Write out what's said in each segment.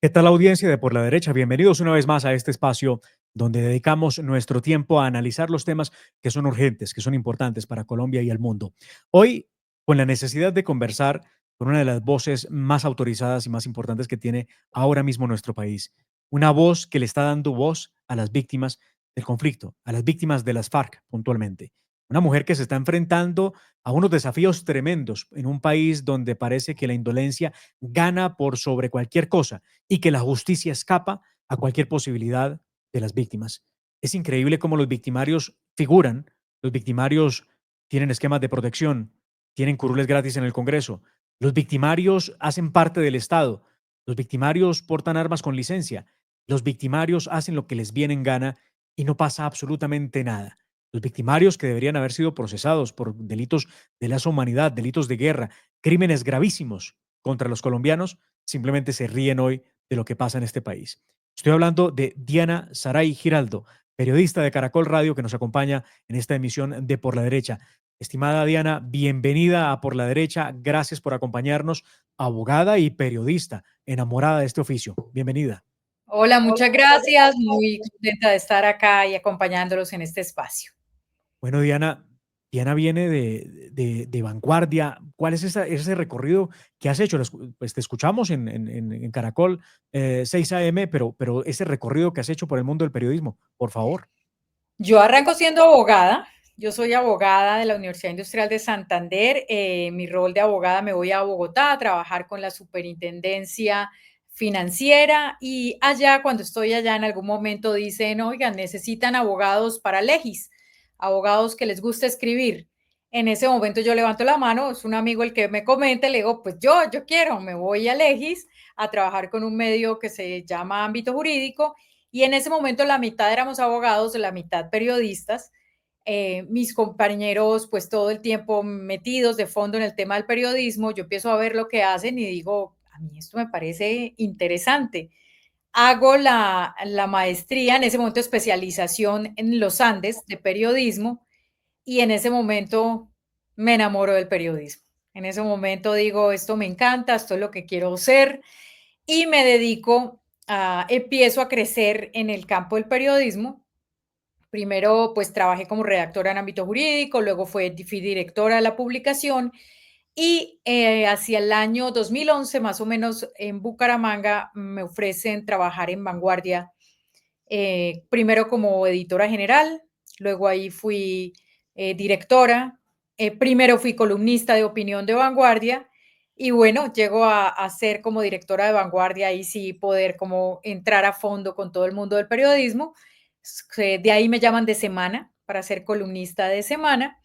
¿Qué tal, audiencia de Por la Derecha? Bienvenidos una vez más a este espacio donde dedicamos nuestro tiempo a analizar los temas que son urgentes, que son importantes para Colombia y el mundo. Hoy, con la necesidad de conversar con una de las voces más autorizadas y más importantes que tiene ahora mismo nuestro país. Una voz que le está dando voz a las víctimas del conflicto, a las víctimas de las FARC puntualmente. Una mujer que se está enfrentando a unos desafíos tremendos en un país donde parece que la indolencia gana por sobre cualquier cosa y que la justicia escapa a cualquier posibilidad de las víctimas. Es increíble cómo los victimarios figuran, los victimarios tienen esquemas de protección, tienen curules gratis en el Congreso, los victimarios hacen parte del Estado, los victimarios portan armas con licencia, los victimarios hacen lo que les viene en gana y no pasa absolutamente nada. Los victimarios que deberían haber sido procesados por delitos de lesa humanidad, delitos de guerra, crímenes gravísimos contra los colombianos, simplemente se ríen hoy de lo que pasa en este país. Estoy hablando de Diana Saray Giraldo, periodista de Caracol Radio que nos acompaña en esta emisión de Por la Derecha. Estimada Diana, bienvenida a Por la Derecha. Gracias por acompañarnos, abogada y periodista, enamorada de este oficio. Bienvenida. Hola, muchas gracias. Muy contenta de estar acá y acompañándolos en este espacio. Bueno, Diana viene de Vanguardia. ¿Cuál es ese recorrido que has hecho? Pues te escuchamos en Caracol 6 AM, pero ese recorrido que has hecho por el mundo del periodismo, por favor. Yo arranco siendo abogada. Yo soy abogada de la Universidad Industrial de Santander. Mi rol de abogada me voy a Bogotá a trabajar con la superintendencia financiera y allá, cuando estoy allá, en algún momento dicen, oigan, necesitan abogados para Legis, abogados que les gusta escribir. En ese momento yo levanto la mano, es un amigo el que me comenta, le digo, pues yo quiero, me voy a Legis a trabajar con un medio que se llama Ámbito Jurídico y en ese momento la mitad éramos abogados, la mitad periodistas. Mis compañeros, pues todo el tiempo metidos de fondo en el tema del periodismo, yo empiezo a ver lo que hacen y digo, a mí esto me parece interesante. Hago la maestría, en ese momento especialización en los Andes de periodismo y en ese momento me enamoro del periodismo. En ese momento digo, esto me encanta, esto es lo que quiero ser y me dedico empiezo a crecer en el campo del periodismo. Primero, pues trabajé como redactora en ámbito jurídico, luego fui directora de la publicación y hacia el año 2011, más o menos, en Bucaramanga, me ofrecen trabajar en Vanguardia, primero como editora general, luego ahí fui directora, primero fui columnista de opinión de Vanguardia y bueno, llego a ser como directora de Vanguardia y sí poder como entrar a fondo con todo el mundo del periodismo. De ahí me llaman de semana para ser columnista de semana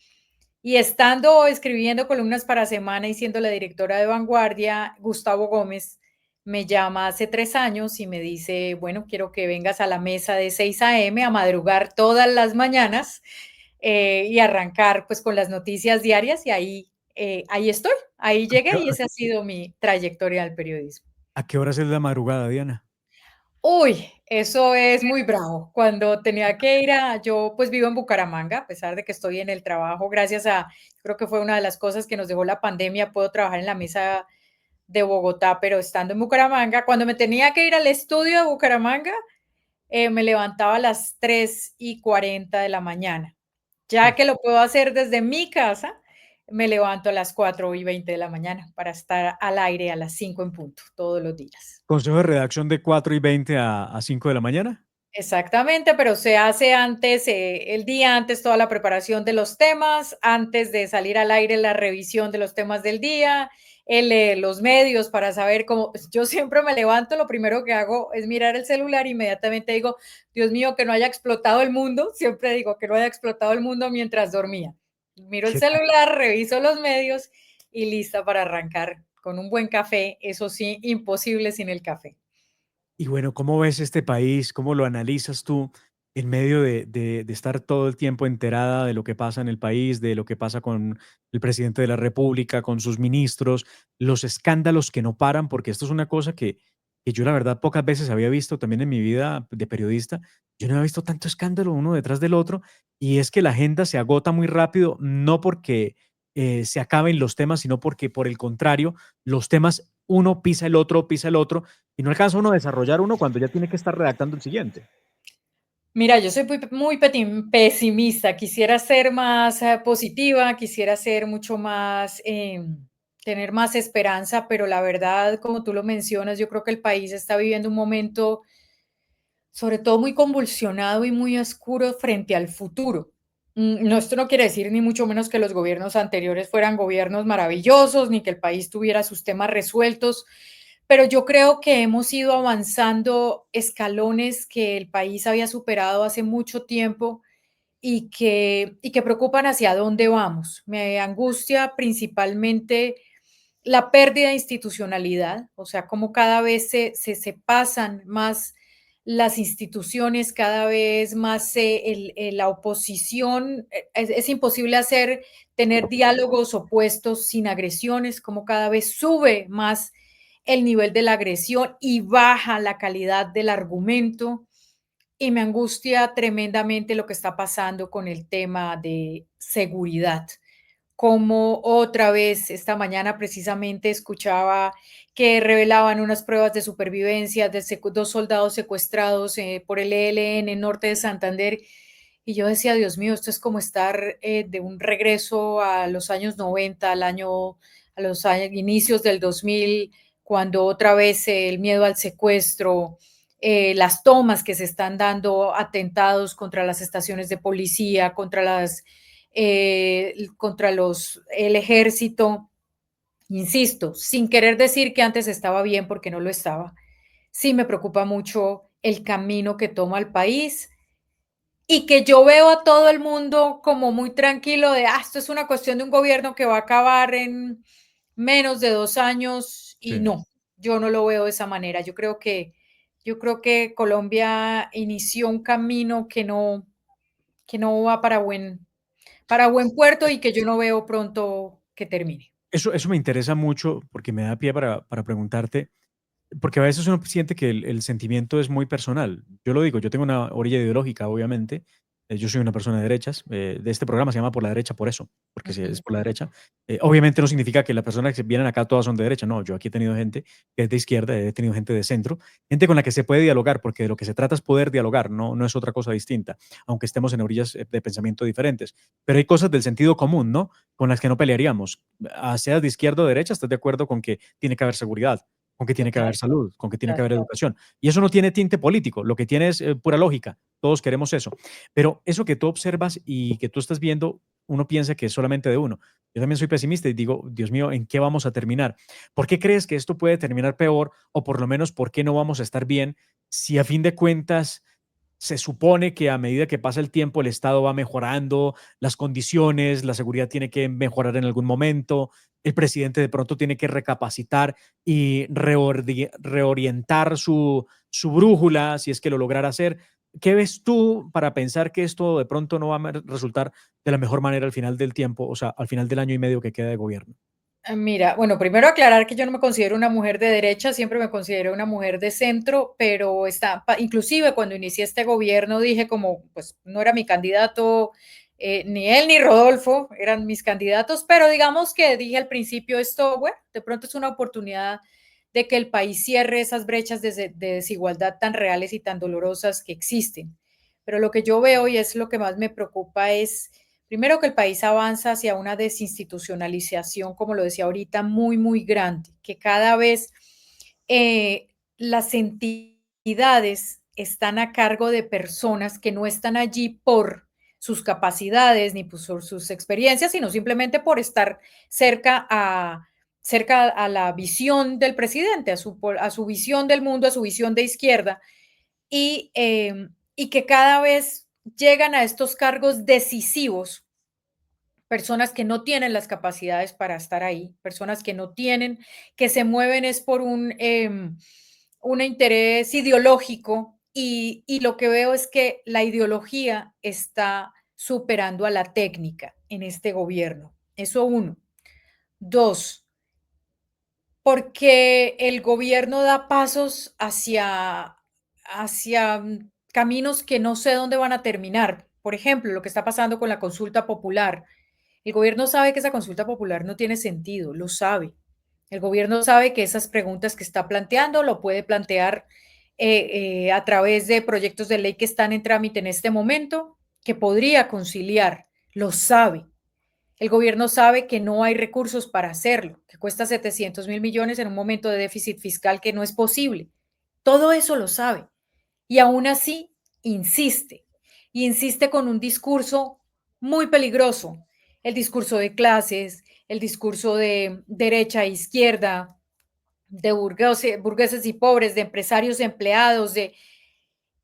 y estando escribiendo columnas para Semana y siendo la directora de Vanguardia, Gustavo Gómez me llama hace 3 años y me dice, bueno, quiero que vengas a la mesa de 6 AM a madrugar todas las mañanas y arrancar pues con las noticias diarias y ahí estoy, ahí ¿A qué, llegué y a esa ha sido mi trayectoria del periodismo. a qué horas es la madrugada, Diana? Uy, eso es muy bravo. Cuando tenía que ir yo pues vivo en Bucaramanga, a pesar de que estoy en el trabajo, creo que fue una de las cosas que nos dejó la pandemia, puedo trabajar en la mesa de Bogotá, pero estando en Bucaramanga, cuando me tenía que ir al estudio de Bucaramanga, me levantaba a las 3:40 de la mañana. Ya que lo puedo hacer desde mi casa, me levanto a las 4:20 de la mañana para estar al aire a las 5 en punto, todos los días. Consejo de redacción de 4:20 a 5 de la mañana. Exactamente, pero se hace antes, el día antes toda la preparación de los temas, antes de salir al aire la revisión de los temas del día, los medios para saber cómo, pues, yo siempre me levanto, lo primero que hago es mirar el celular, inmediatamente digo, Dios mío, que no haya explotado el mundo, siempre digo que no haya explotado el mundo mientras dormía. Miro el ¿Qué tal? celular, reviso los medios y lista para arrancar con un buen café, eso sí, imposible sin el café. Y bueno, ¿cómo ves este país? ¿Cómo lo analizas tú en medio de estar todo el tiempo enterada de lo que pasa en el país, de lo que pasa con el presidente de la República, con sus ministros, los escándalos que no paran? Porque esto es una cosa que yo la verdad pocas veces había visto también en mi vida de periodista. Yo no había visto tanto escándalo uno detrás del otro y es que la agenda se agota muy rápido, no porque se acaben los temas, sino porque por el contrario, los temas uno pisa el otro, y no alcanza uno a desarrollar uno cuando ya tiene que estar redactando el siguiente. Mira, yo soy muy pesimista. Quisiera ser más positiva, quisiera ser mucho más, tener más esperanza, pero la verdad, como tú lo mencionas, yo creo que el país está viviendo un momento sobre todo muy convulsionado y muy oscuro frente al futuro. No, esto no quiere decir ni mucho menos que los gobiernos anteriores fueran gobiernos maravillosos, ni que el país tuviera sus temas resueltos, pero yo creo que hemos ido avanzando escalones que el país había superado hace mucho tiempo y que preocupan hacia dónde vamos. Me angustia principalmente la pérdida de institucionalidad, o sea, cómo cada vez se pasan más las instituciones, cada vez más la oposición, es imposible tener diálogos opuestos sin agresiones, como cada vez sube más el nivel de la agresión y baja la calidad del argumento. Y me angustia tremendamente lo que está pasando con el tema de seguridad. Como otra vez esta mañana precisamente escuchaba que revelaban unas pruebas de supervivencia de dos soldados secuestrados por el ELN en norte de Santander. Y yo decía, Dios mío, esto es como estar de un regreso a los años 90, a los inicios del 2000, cuando otra vez el miedo al secuestro, las tomas que se están dando, atentados contra las estaciones de policía, contra el ejército, insisto, sin querer decir que antes estaba bien porque no lo estaba. Sí me preocupa mucho el camino que toma el país y que yo veo a todo el mundo como muy tranquilo de, esto es una cuestión de un gobierno que va a acabar en menos de 2 años y Sí. no, yo no lo veo de esa manera. Yo creo que Colombia inició un camino que no va para buen puerto y que yo no veo pronto que termine. Eso me interesa mucho porque me da pie para preguntarte. Porque a veces uno siente que el sentimiento es muy personal. Yo lo digo, yo tengo una orilla ideológica, obviamente. Yo soy una persona de derechas. De este programa se llama Por la Derecha por eso, porque si es Ujú. por la derecha. Obviamente no significa que las personas que vienen acá todas son de derecha. No, yo aquí he tenido gente que es de izquierda, he tenido gente de centro, gente con la que se puede dialogar, porque de lo que se trata es poder dialogar, no es otra cosa distinta, aunque estemos en orillas de pensamiento diferentes. Pero hay cosas del sentido común, ¿no? Con las que no pelearíamos. Seas de izquierda o de derecha, estás de acuerdo con que tiene que haber seguridad, con que tiene que Total, haber salud, con que tiene que haber total. educación. Y eso no tiene tinte político, lo que tiene es pura lógica. Todos queremos eso. Pero eso que tú observas y que tú estás viendo, uno piensa que es solamente de uno. Yo también soy pesimista y digo, Dios mío, ¿en qué vamos a terminar? ¿Por qué crees que esto puede terminar peor? O por lo menos, ¿por qué no vamos a estar bien si a fin de cuentas se supone que a medida que pasa el tiempo el Estado va mejorando las condiciones, la seguridad tiene que mejorar en algún momento, el presidente de pronto tiene que recapacitar y reorientar su brújula, si es que lo lograra hacer? ¿Qué ves tú para pensar que esto de pronto no va a resultar de la mejor manera al final del tiempo, o sea, al final del año y medio que queda de gobierno? Mira, bueno, primero aclarar que yo no me considero una mujer de derecha, siempre me considero una mujer de centro, pero inclusive cuando inicié este gobierno dije como, pues no era mi candidato, ni él ni Rodolfo eran mis candidatos, pero digamos que dije al principio esto, bueno, de pronto es una oportunidad de que el país cierre esas brechas de desigualdad tan reales y tan dolorosas que existen. Pero lo que yo veo y es lo que más me preocupa es primero que el país avanza hacia una desinstitucionalización, como lo decía ahorita, muy, muy grande, que cada vez las entidades están a cargo de personas que no están allí por sus capacidades ni por sus experiencias, sino simplemente por estar cerca a, cerca a la visión del presidente, a su visión del mundo, a su visión de izquierda, y que cada vez llegan a estos cargos decisivos personas que no tienen las capacidades para estar ahí, personas que no tienen, que se mueven es por un interés ideológico y lo que veo es que la ideología está superando a la técnica en este gobierno. Eso uno. Dos, porque el gobierno da pasos hacia caminos que no sé dónde van a terminar. Por ejemplo, lo que está pasando con la consulta popular. El gobierno sabe que esa consulta popular no tiene sentido, lo sabe. El gobierno sabe que esas preguntas que está planteando lo puede plantear a través de proyectos de ley que están en trámite en este momento, que podría conciliar, lo sabe. El gobierno sabe que no hay recursos para hacerlo, que cuesta 700.000 millones en un momento de déficit fiscal que no es posible. Todo eso lo sabe. Y aún así, insiste. Y insiste con un discurso muy peligroso. El discurso de clases, el discurso de derecha e izquierda, de burgueses y pobres, de empresarios y empleados,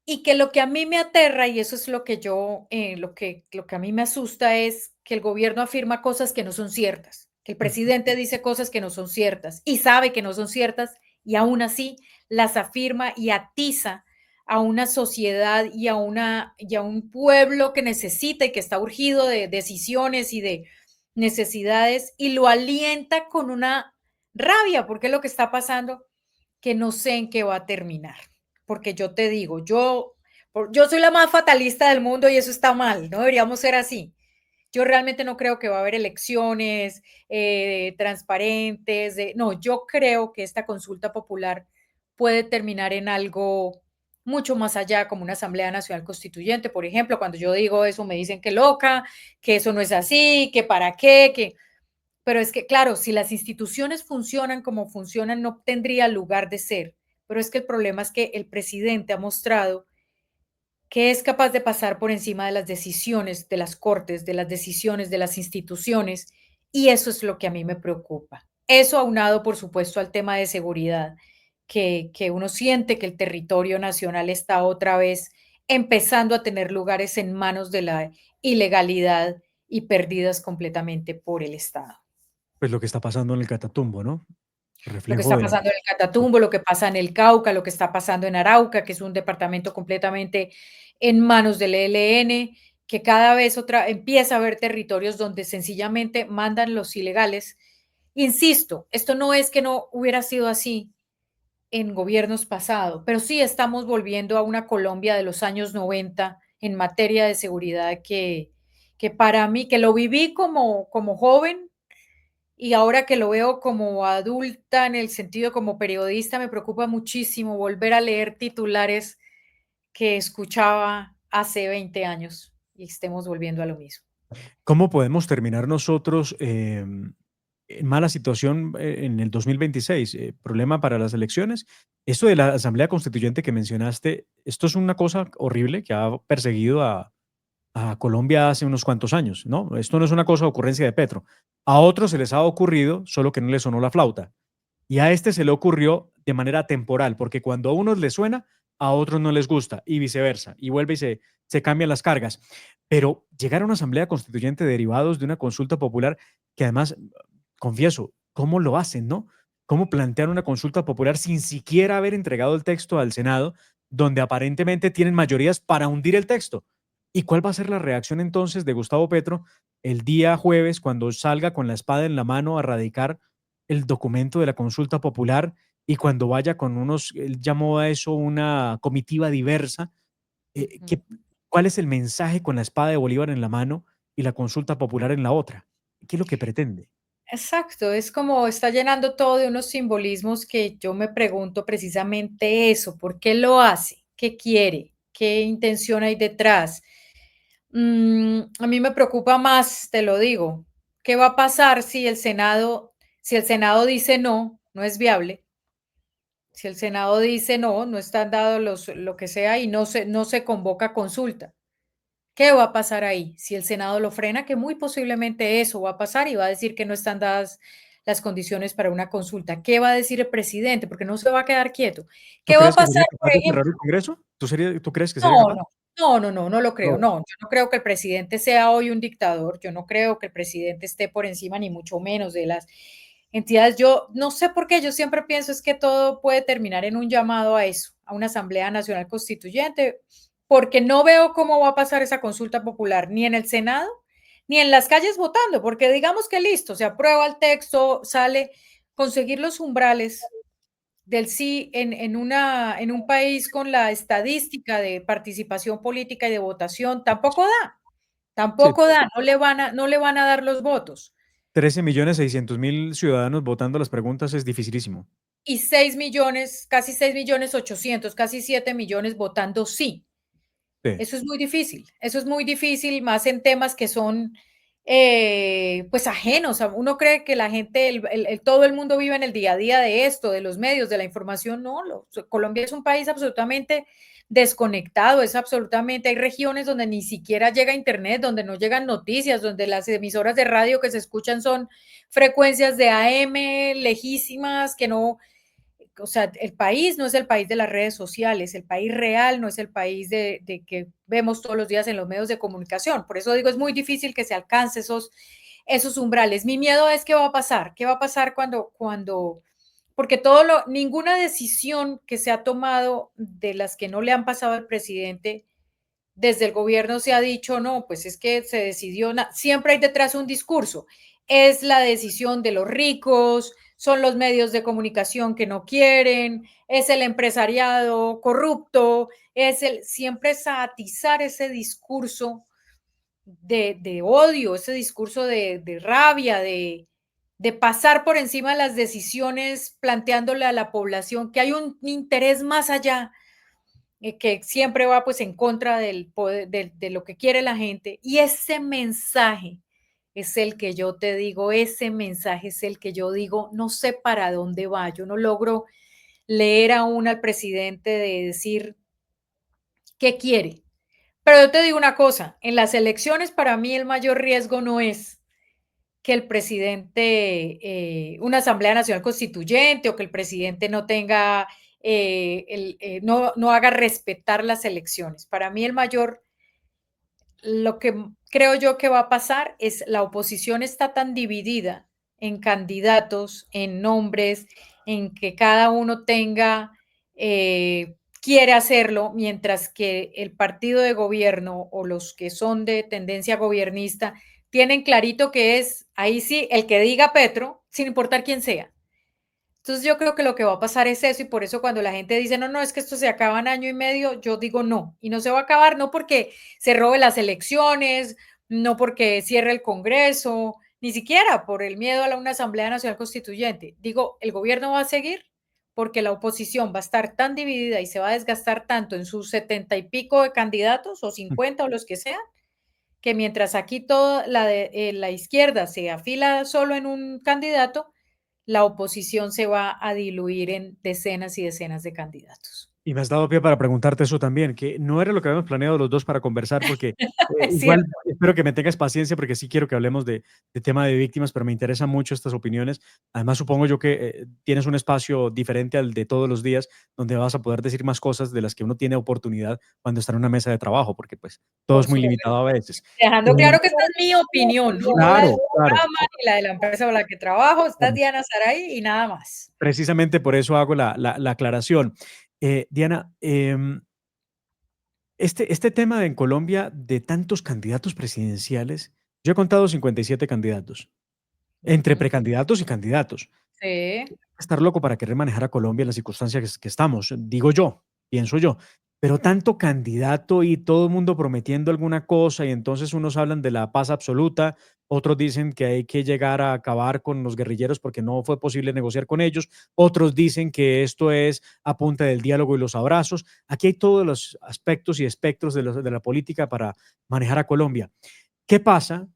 y que lo que a mí me aterra, y eso es lo que yo, lo que a mí me asusta es que el gobierno afirma cosas que no son ciertas, que el Ujú. presidente dice cosas que no son ciertas y sabe que no son ciertas y aún así las afirma y atiza a una sociedad y a un pueblo que necesita y que está urgido de decisiones y de necesidades y lo alienta con una rabia, porque es lo que está pasando, que no sé en qué va a terminar. Porque yo te digo, yo soy la más fatalista del mundo y eso está mal, no deberíamos ser así. Yo realmente no creo que va a haber elecciones transparentes. No, yo creo que esta consulta popular puede terminar en algo mucho más allá, como una Asamblea Nacional Constituyente, por ejemplo. Cuando yo digo eso me dicen que loca, que eso no es así, que para qué, que pero es que, claro, si las instituciones funcionan como funcionan, no tendría lugar de ser. Pero es que el problema es que el presidente ha mostrado que es capaz de pasar por encima de las decisiones de las cortes, de las decisiones de las instituciones, y eso es lo que a mí me preocupa. Eso aunado, por supuesto, al tema de seguridad, que uno siente que el territorio nacional está otra vez empezando a tener lugares en manos de la ilegalidad y perdidas completamente por el Estado. Pues lo que está pasando en el Catatumbo, ¿no? Lo que Reflejo está de pasando en el Catatumbo, lo que pasa en el Cauca, lo que está pasando en Arauca, que es un departamento completamente en manos del ELN, que cada vez empieza a haber territorios donde sencillamente mandan los ilegales. Insisto, esto no es que no hubiera sido así en gobiernos pasados, pero sí estamos volviendo a una Colombia de los años 90 en materia de seguridad que para mí, que lo viví como joven, y ahora que lo veo como adulta, en el sentido como periodista, me preocupa muchísimo volver a leer titulares que escuchaba hace 20 años y estemos volviendo a lo mismo. cómo podemos terminar nosotros en mala situación en el 2026. Problema para las elecciones. Esto de la Asamblea Constituyente que mencionaste, esto es una cosa horrible que ha perseguido a Colombia hace unos cuantos años, ¿no? Esto no es una cosa ocurrencia de Petro. A otros se les ha ocurrido, solo que no les sonó la flauta. Y a este se le ocurrió de manera temporal, porque cuando a unos les suena, a otros no les gusta, y viceversa, y vuelve y se cambian las cargas. Pero llegar a una asamblea constituyente derivados de una consulta popular, que además, confieso, ¿cómo lo hacen, no? ¿Cómo plantear una consulta popular sin siquiera haber entregado el texto al Senado, donde aparentemente tienen mayorías para hundir el texto? ¿Y cuál va a ser la reacción entonces de Gustavo Petro el día jueves cuando salga con la espada en la mano a radicar el documento de la consulta popular y cuando vaya con unos, él llamó a eso una comitiva diversa, Ujú. ¿cuál es el mensaje con la espada de Bolívar en la mano y la consulta popular en la otra? ¿Qué es lo que pretende? Exacto, es como está llenando todo de unos simbolismos que yo me pregunto precisamente eso, ¿por qué lo hace? ¿Qué quiere? ¿Qué intención hay detrás? A mí me preocupa más, te lo digo, ¿qué va a pasar si el Senado dice no, no es viable? Si el Senado dice no, no están dados lo que sea y no se convoca consulta. ¿Qué va a pasar ahí? Si el Senado lo frena, que muy posiblemente eso va a pasar y va a decir que no están dadas las condiciones para una consulta. ¿Qué va a decir el presidente? Porque no se va a quedar quieto. ¿Tú ¿Qué va a crees que pasar, sería por capaz de cerrar ejemplo? el Congreso? ¿Tú crees que sería No, capaz? no, no lo creo, No. no, yo no creo que el presidente sea hoy un dictador, yo no creo que el presidente esté por encima, ni mucho menos de las entidades. Yo no sé por qué, yo siempre pienso es que todo puede terminar en un llamado a eso, a una Asamblea Nacional Constituyente, porque no veo cómo va a pasar esa consulta popular, ni en el Senado, ni en las calles votando, porque digamos que listo, se aprueba el texto, sale, conseguir los umbrales del sí en un país con la estadística de participación política y de votación tampoco da. Sí, Tampoco da, no le van a dar los votos. 13.600.000 ciudadanos votando las preguntas es dificilísimo. Y 6 millones, casi 6.800.000, casi 7 millones votando sí. Sí. Eso es muy difícil, más en temas que son, pues, ajenos. Uno cree que la gente, todo el mundo vive en el día a día de esto, de los medios, de la información. No, Colombia es un país absolutamente desconectado, es absolutamente, hay regiones donde ni siquiera llega internet, donde no llegan noticias, donde las emisoras de radio que se escuchan son frecuencias de AM lejísimas que no, o sea, el país no es el país de las redes sociales, el país real no es el país de que vemos todos los días en los medios de comunicación. Por eso digo, es muy difícil que se alcance esos umbrales. Mi miedo es qué va a pasar, qué va a pasar porque ninguna decisión que se ha tomado de las que no le han pasado al presidente desde el gobierno se ha dicho, no, pues es que se decidió, siempre hay detrás un discurso. Es la decisión de los ricos, son los medios de comunicación que no quieren, es el empresariado corrupto, siempre es atizar ese discurso de odio, ese discurso de rabia, de pasar por encima de las decisiones planteándole a la población que hay un interés más allá, que siempre va pues en contra del poder, de lo que quiere la gente. Y ese mensaje es el que yo te digo, ese mensaje es el que yo digo, no sé para dónde va, yo no logro leer aún al presidente de decir qué quiere. Pero yo te digo una cosa, en las elecciones para mí el mayor riesgo no es que el presidente, una Asamblea Nacional Constituyente o que el presidente no tenga, no haga respetar las elecciones. Para mí lo que creo yo que va a pasar es la oposición está tan dividida en candidatos, en nombres, en que cada uno quiere hacerlo, mientras que el partido de gobierno o los que son de tendencia gobernista tienen clarito que es, ahí sí, el que diga Petro, sin importar quién sea. Entonces yo creo que lo que va a pasar es eso y por eso cuando la gente dice, no, no, es que esto se acaba en año y medio, yo digo no, y no se va a acabar, no porque se robe las elecciones, no porque cierre el Congreso, ni siquiera por el miedo a una Asamblea Nacional Constituyente. Digo, el gobierno va a seguir porque la oposición va a estar tan dividida y se va a desgastar tanto en sus 70 y pico de candidatos o 50 o los que sean, que mientras aquí toda la izquierda se afila solo en un candidato, la oposición se va a diluir en decenas y decenas de candidatos. Y me has dado pie para preguntarte eso también, que no era lo que habíamos planeado los dos para conversar, porque Es igual cierto. espero que me tengas paciencia, porque sí quiero que hablemos de tema de víctimas, pero me interesan mucho estas opiniones. Además, supongo yo que tienes un espacio diferente al de todos los días, donde vas a poder decir más cosas de las que uno tiene oportunidad cuando está en una mesa de trabajo, porque pues todo Por es muy supuesto. limitado a veces. Dejando claro que esta es mi opinión, no la del Claro, claro. programa ni la de la empresa con la que trabajo. Esta es Diana Saray y nada más. Precisamente por eso hago la aclaración. Diana, este tema en Colombia de tantos candidatos presidenciales, yo he contado 57 candidatos, entre Ujú. precandidatos y candidatos. Sí. Estar loco para querer manejar a Colombia en las circunstancias que estamos, digo yo, pienso yo. Pero tanto candidato y todo el mundo prometiendo alguna cosa y entonces unos hablan de la paz absoluta, otros dicen que hay que llegar a acabar con los guerrilleros porque no fue posible negociar con ellos, otros dicen que esto es a punta del diálogo y los abrazos. Aquí hay todos los aspectos y espectros de la política para manejar a Colombia. ¿Qué pasa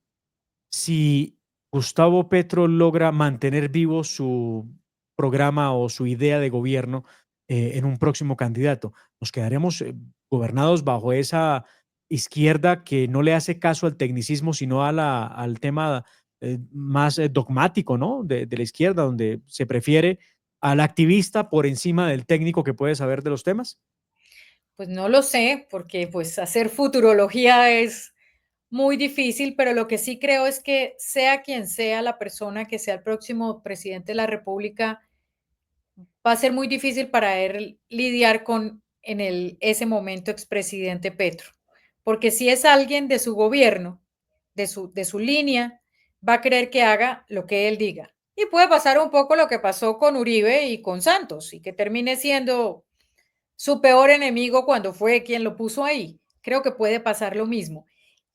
si Gustavo Petro logra mantener vivo su programa o su idea de gobierno en un próximo candidato? Nos quedaremos gobernados bajo esa izquierda que no le hace caso al tecnicismo, sino al tema más dogmático, ¿no? De la izquierda, donde se prefiere al activista por encima del técnico que puede saber de los temas. Pues no lo sé, porque pues hacer futurología es muy difícil, pero lo que sí creo es que sea quien sea la persona que sea el próximo presidente de la República, va a ser muy difícil para él lidiar con ese momento expresidente Petro, porque si es alguien de su gobierno, de su línea, va a querer que haga lo que él diga. Y puede pasar un poco lo que pasó con Uribe y con Santos, y que termine siendo su peor enemigo cuando fue quien lo puso ahí. Creo que puede pasar lo mismo.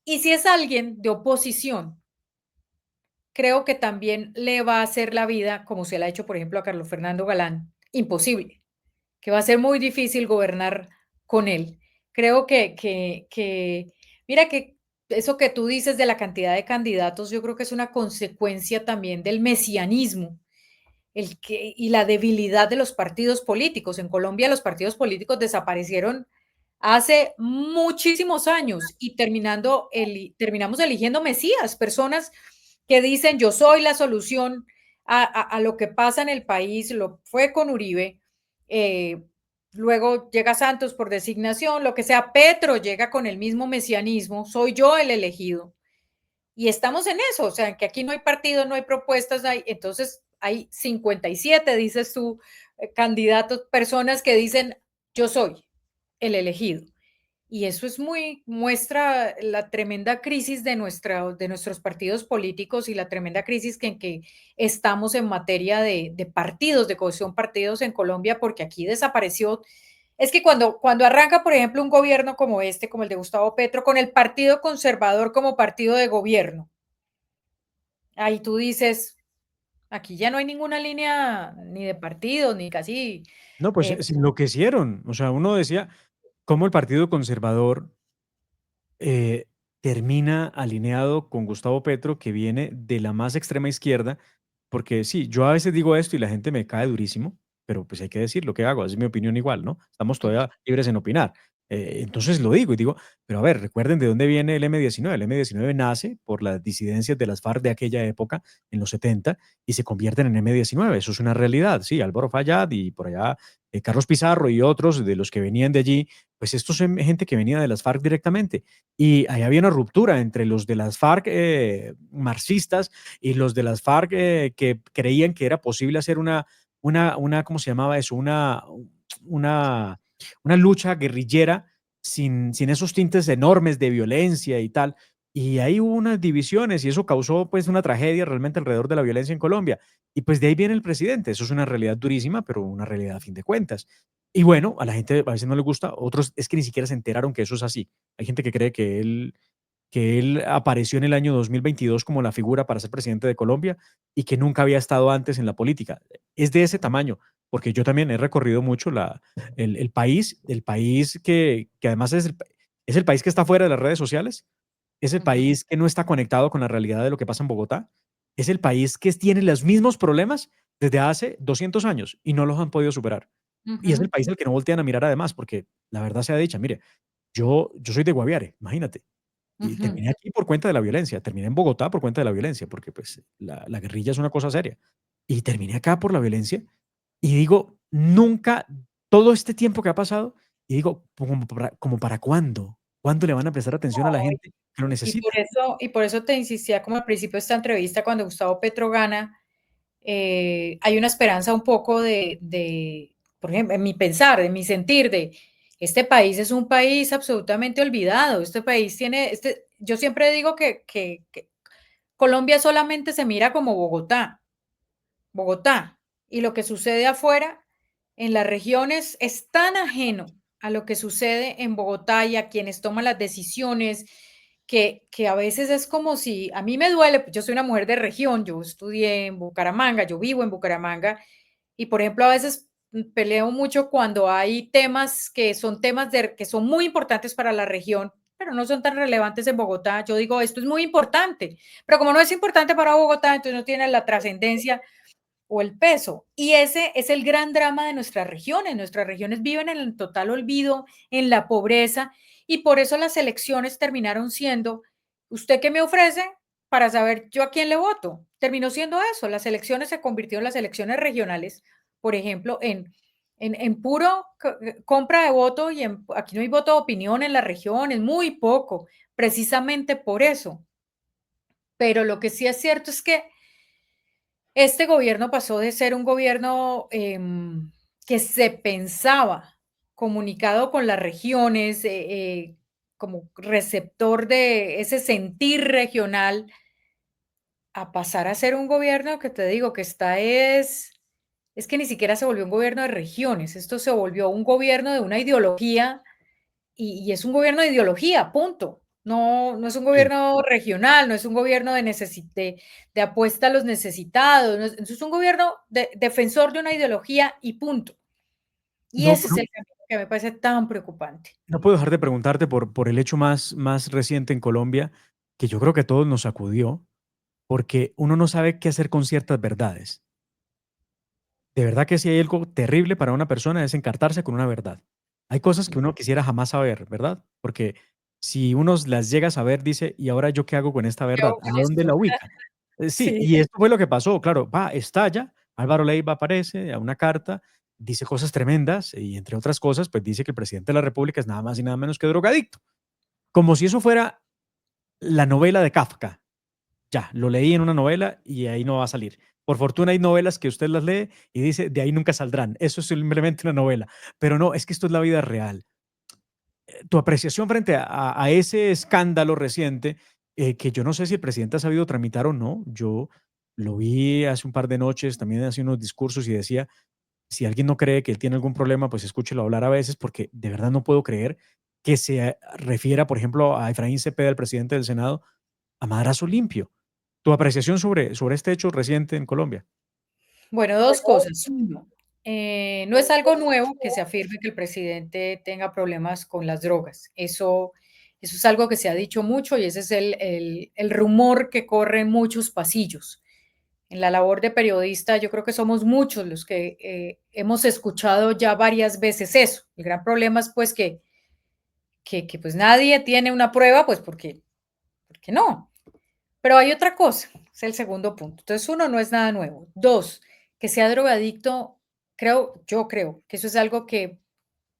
Y si es alguien de oposición, creo que también le va a hacer la vida, como se le ha hecho, por ejemplo, a Carlos Fernando Galán, imposible, que va a ser muy difícil gobernar con él. Creo que mira que eso que tú dices de la cantidad de candidatos, yo creo que es una consecuencia también del mesianismo, y la debilidad de los partidos políticos. En Colombia los partidos políticos desaparecieron hace muchísimos años y terminamos eligiendo mesías, personas que dicen yo soy la solución a lo que pasa en el país, lo fue con Uribe, eh, luego llega Santos por designación, lo que sea, Petro llega con el mismo mesianismo, soy yo el elegido. Y estamos en eso, o sea, que aquí no hay partidos, no hay propuestas, entonces hay 57, dices tú, candidatos, personas que dicen, yo soy el elegido. Y eso es muy, muestra la tremenda crisis de nuestros partidos políticos y la tremenda crisis en que estamos en materia de partidos, de cohesión partidos en Colombia, porque aquí desapareció. Es que cuando arranca, por ejemplo, un gobierno como este, como el de Gustavo Petro, con el Partido Conservador como partido de gobierno, ahí tú dices, aquí ya no hay ninguna línea ni de partido, ni casi, No, pues eh, se enloquecieron. O sea, uno decía, ¿cómo el Partido Conservador eh, termina alineado con Gustavo Petro, que viene de la más extrema izquierda? Porque sí, yo a veces digo esto y la gente me cae durísimo, pero pues hay que decir lo que hago, es mi opinión igual, ¿no? Estamos todavía libres en opinar. Entonces lo digo y digo, pero a ver, recuerden de dónde viene el M-19. El M-19 nace por las disidencias de las FARC de aquella época, en los 70, y se convierten en M-19. Eso es una realidad, sí, Álvaro Fayad y por allá Carlos Pizarro y otros de los que venían de allí, pues estos son gente que venía de las FARC directamente. Y ahí había una ruptura entre los de las FARC marxistas y los de las FARC que creían que era posible hacer ¿cómo se llamaba eso? Una, una lucha guerrillera sin esos tintes enormes de violencia y tal. Y ahí hubo unas divisiones y eso causó pues una tragedia realmente alrededor de la violencia en Colombia. Y pues de ahí viene el presidente. Eso es una realidad durísima, pero una realidad a fin de cuentas. Y bueno, a la gente a veces no le gusta, otros es que ni siquiera se enteraron que eso es así. Hay gente que cree que él apareció en el año 2022 como la figura para ser presidente de Colombia y que nunca había estado antes en la política. Es de ese tamaño, porque yo también he recorrido mucho el país que además es el país que está fuera de las redes sociales, es el ujú, país que no está conectado con la realidad de lo que pasa en Bogotá, es el país que tiene los mismos problemas desde hace 200 años y no los han podido superar. Y es el ujú, país al que no voltean a mirar además, porque la verdad sea dicha, mire, yo soy de Guaviare, imagínate. Y ujú. terminé aquí por cuenta de la violencia, terminé en Bogotá por cuenta de la violencia, porque pues la guerrilla es una cosa seria. Y terminé acá por la violencia y digo, nunca, todo este tiempo que ha pasado, y digo, como para cuándo, ¿cuándo le van a prestar atención a la No, gente que lo necesita? y por eso te insistía como al principio de esta entrevista, cuando Gustavo Petro gana, hay una esperanza un poco por ejemplo, en mi pensar, en mi sentir, de este país es un país absolutamente olvidado, este país tiene, yo siempre digo que Colombia solamente se mira como Bogotá, y lo que sucede afuera en las regiones es tan ajeno a lo que sucede en Bogotá y a quienes toman las decisiones, que a veces es como si a mí me duele, yo soy una mujer de región, yo estudié en Bucaramanga, yo vivo en Bucaramanga, y por ejemplo, a veces peleo mucho cuando hay temas que son que son muy importantes para la región, pero no son tan relevantes en Bogotá. Yo digo, esto es muy importante, pero como no es importante para Bogotá, entonces no tiene la trascendencia o el peso. Y ese es el gran drama de nuestras regiones. Nuestras regiones viven en el total olvido, en la pobreza, y por eso las elecciones terminaron siendo, ¿usted qué me ofrece para saber yo a quién le voto? Terminó siendo eso. Las elecciones se convirtieron en las elecciones regionales, por ejemplo, en puro compra de voto y aquí no hay voto de opinión en la región, es muy poco, precisamente por eso. Pero lo que sí es cierto es que este gobierno pasó de ser un gobierno, que se pensaba comunicado con las regiones, como receptor de ese sentir regional, a pasar a ser un gobierno que te digo que es que ni siquiera se volvió un gobierno de regiones, esto se volvió un gobierno de una ideología y es un gobierno de ideología, punto. No es un Sí. gobierno regional, no es un gobierno de apuesta a los necesitados, es un gobierno defensor de una ideología y punto. Y No, ese es el cambio que me parece tan preocupante. no puedo dejar de preguntarte por el hecho más reciente en Colombia, que yo creo que a todos nos sacudió, porque uno no sabe qué hacer con ciertas verdades. De verdad que si hay algo terrible para una persona es encartarse con una verdad. Hay cosas que uno quisiera jamás saber, ¿verdad? Porque si uno las llega a saber, dice: "¿Y ahora yo qué hago con esta ¿Qué verdad? hago ¿A con dónde esto? la ubica?". Sí, Sí. y esto fue lo que pasó, claro, estalla, Álvaro Leiva aparece, a una carta, dice cosas tremendas y, entre otras cosas, pues, dice que el presidente de la república es nada más y nada menos que drogadicto, como si eso fuera la novela de Kafka. Ya, lo leí en una novela y ahí no va a salir. Por fortuna hay novelas que usted las lee y dice, de ahí nunca saldrán. Eso es simplemente una novela. Pero no, es que esto es la vida real. Tu apreciación frente a ese escándalo reciente, que yo no sé si el presidente ha sabido tramitar o no. Yo lo vi hace un par de noches, también hace unos discursos y decía, si alguien no cree que él tiene algún problema, pues escúchelo hablar a veces, porque de verdad no puedo creer que se refiera, por ejemplo, a Efraín Cepeda, el presidente del Senado, a madrazo limpio. ¿Tu apreciación sobre este hecho reciente en Colombia? Bueno, 2 cosas. Uno, no es algo nuevo que se afirme que el presidente tenga problemas con las drogas. Eso es algo que se ha dicho mucho y ese es el rumor que corre en muchos pasillos. En la labor de periodista, yo creo que somos muchos los que, hemos escuchado ya varias veces eso. El gran problema es, pues, que, pues, nadie tiene una prueba, pues, porque no. Pero hay otra cosa, es el segundo punto. Entonces, uno, no es nada nuevo. Dos, que sea drogadicto, yo creo que eso es algo que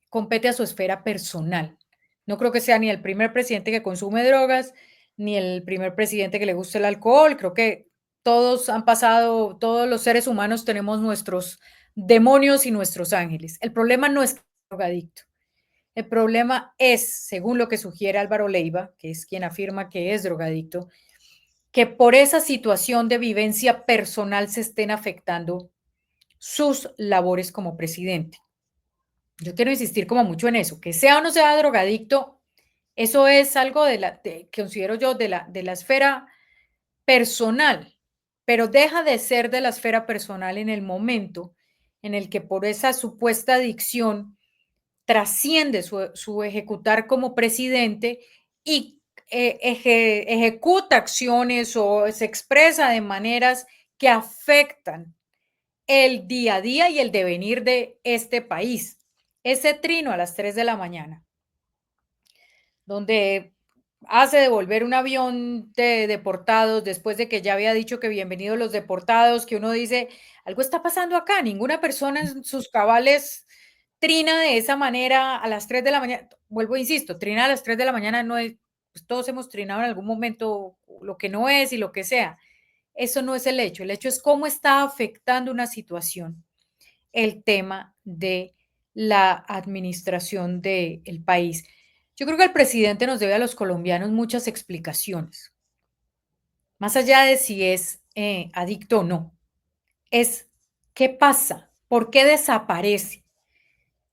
compete a su esfera personal. No creo que sea ni el primer presidente que consume drogas, ni el primer presidente que le guste el alcohol. Creo que todos han pasado, todos los seres humanos tenemos nuestros demonios y nuestros ángeles. El problema no es que sea drogadicto. El problema es, según lo que sugiere Álvaro Leiva, que es quien afirma que es drogadicto, que por esa situación de vivencia personal se estén afectando sus labores como presidente. Yo quiero insistir como mucho en eso, que sea o no sea drogadicto, eso es algo que considero yo de la esfera personal, pero deja de ser de la esfera personal en el momento en el que por esa supuesta adicción trasciende su ejecutar como presidente y ejecuta acciones o se expresa de maneras que afectan el día a día y el devenir de este país. Ese trino a las 3 de la mañana, donde hace devolver un avión de deportados después de que ya había dicho que bienvenidos los deportados, que uno dice, algo está pasando acá, ninguna persona en sus cabales trina de esa manera a las 3 de la mañana. Vuelvo, insisto, trina a las 3 de la mañana no es, pues todos hemos trinado en algún momento lo que no es y lo que sea. Eso no es el hecho es cómo está afectando una situación el tema de la administración del país. Yo creo que el presidente nos debe a los colombianos muchas explicaciones, más allá de si es adicto o no. Es qué pasa, por qué desaparece.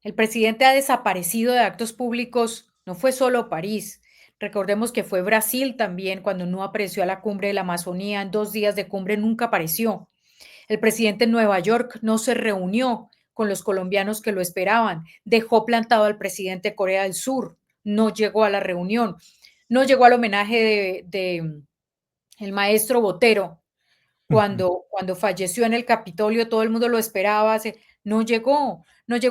El presidente ha desaparecido de actos públicos, no fue solo París. Recordemos que fue Brasil también cuando no apareció a la cumbre de la Amazonía, en 2 días de cumbre nunca apareció. El presidente en Nueva York no se reunió con los colombianos que lo esperaban, dejó plantado al presidente de Corea del Sur, no llegó a la reunión, no llegó al homenaje de el maestro Botero Ujú. cuando falleció en el Capitolio, todo el mundo lo esperaba, no llegó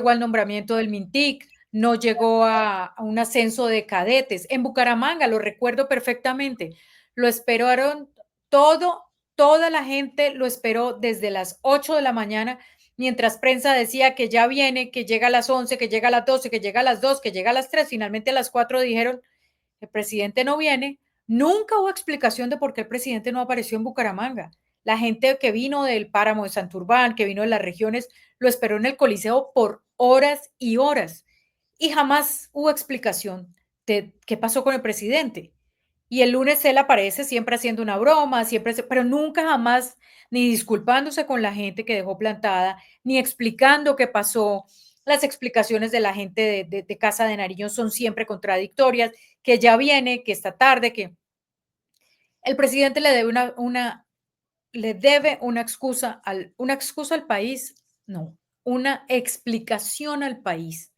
al nombramiento del MINTIC, no llegó a un ascenso de cadetes. En Bucaramanga, lo recuerdo perfectamente, lo esperaron todo, toda la gente lo esperó desde las 8 de la mañana, mientras prensa decía que ya viene, que llega a las 11, que llega a las 12, que llega a las 2, que llega a las 3, finalmente a las 4 dijeron: "El presidente no viene". Nunca hubo explicación de por qué el presidente no apareció en Bucaramanga. La gente que vino del páramo de Santurbán, que vino de las regiones, lo esperó en el Coliseo por horas y horas, y jamás hubo explicación de qué pasó con el presidente. Y el lunes él aparece siempre haciendo una broma, pero nunca jamás ni disculpándose con la gente que dejó plantada, ni explicando qué pasó. las explicaciones de la gente de Casa de Nariño son siempre contradictorias, que ya viene, que está tarde, que el presidente le debe una excusa al país, no, una explicación al país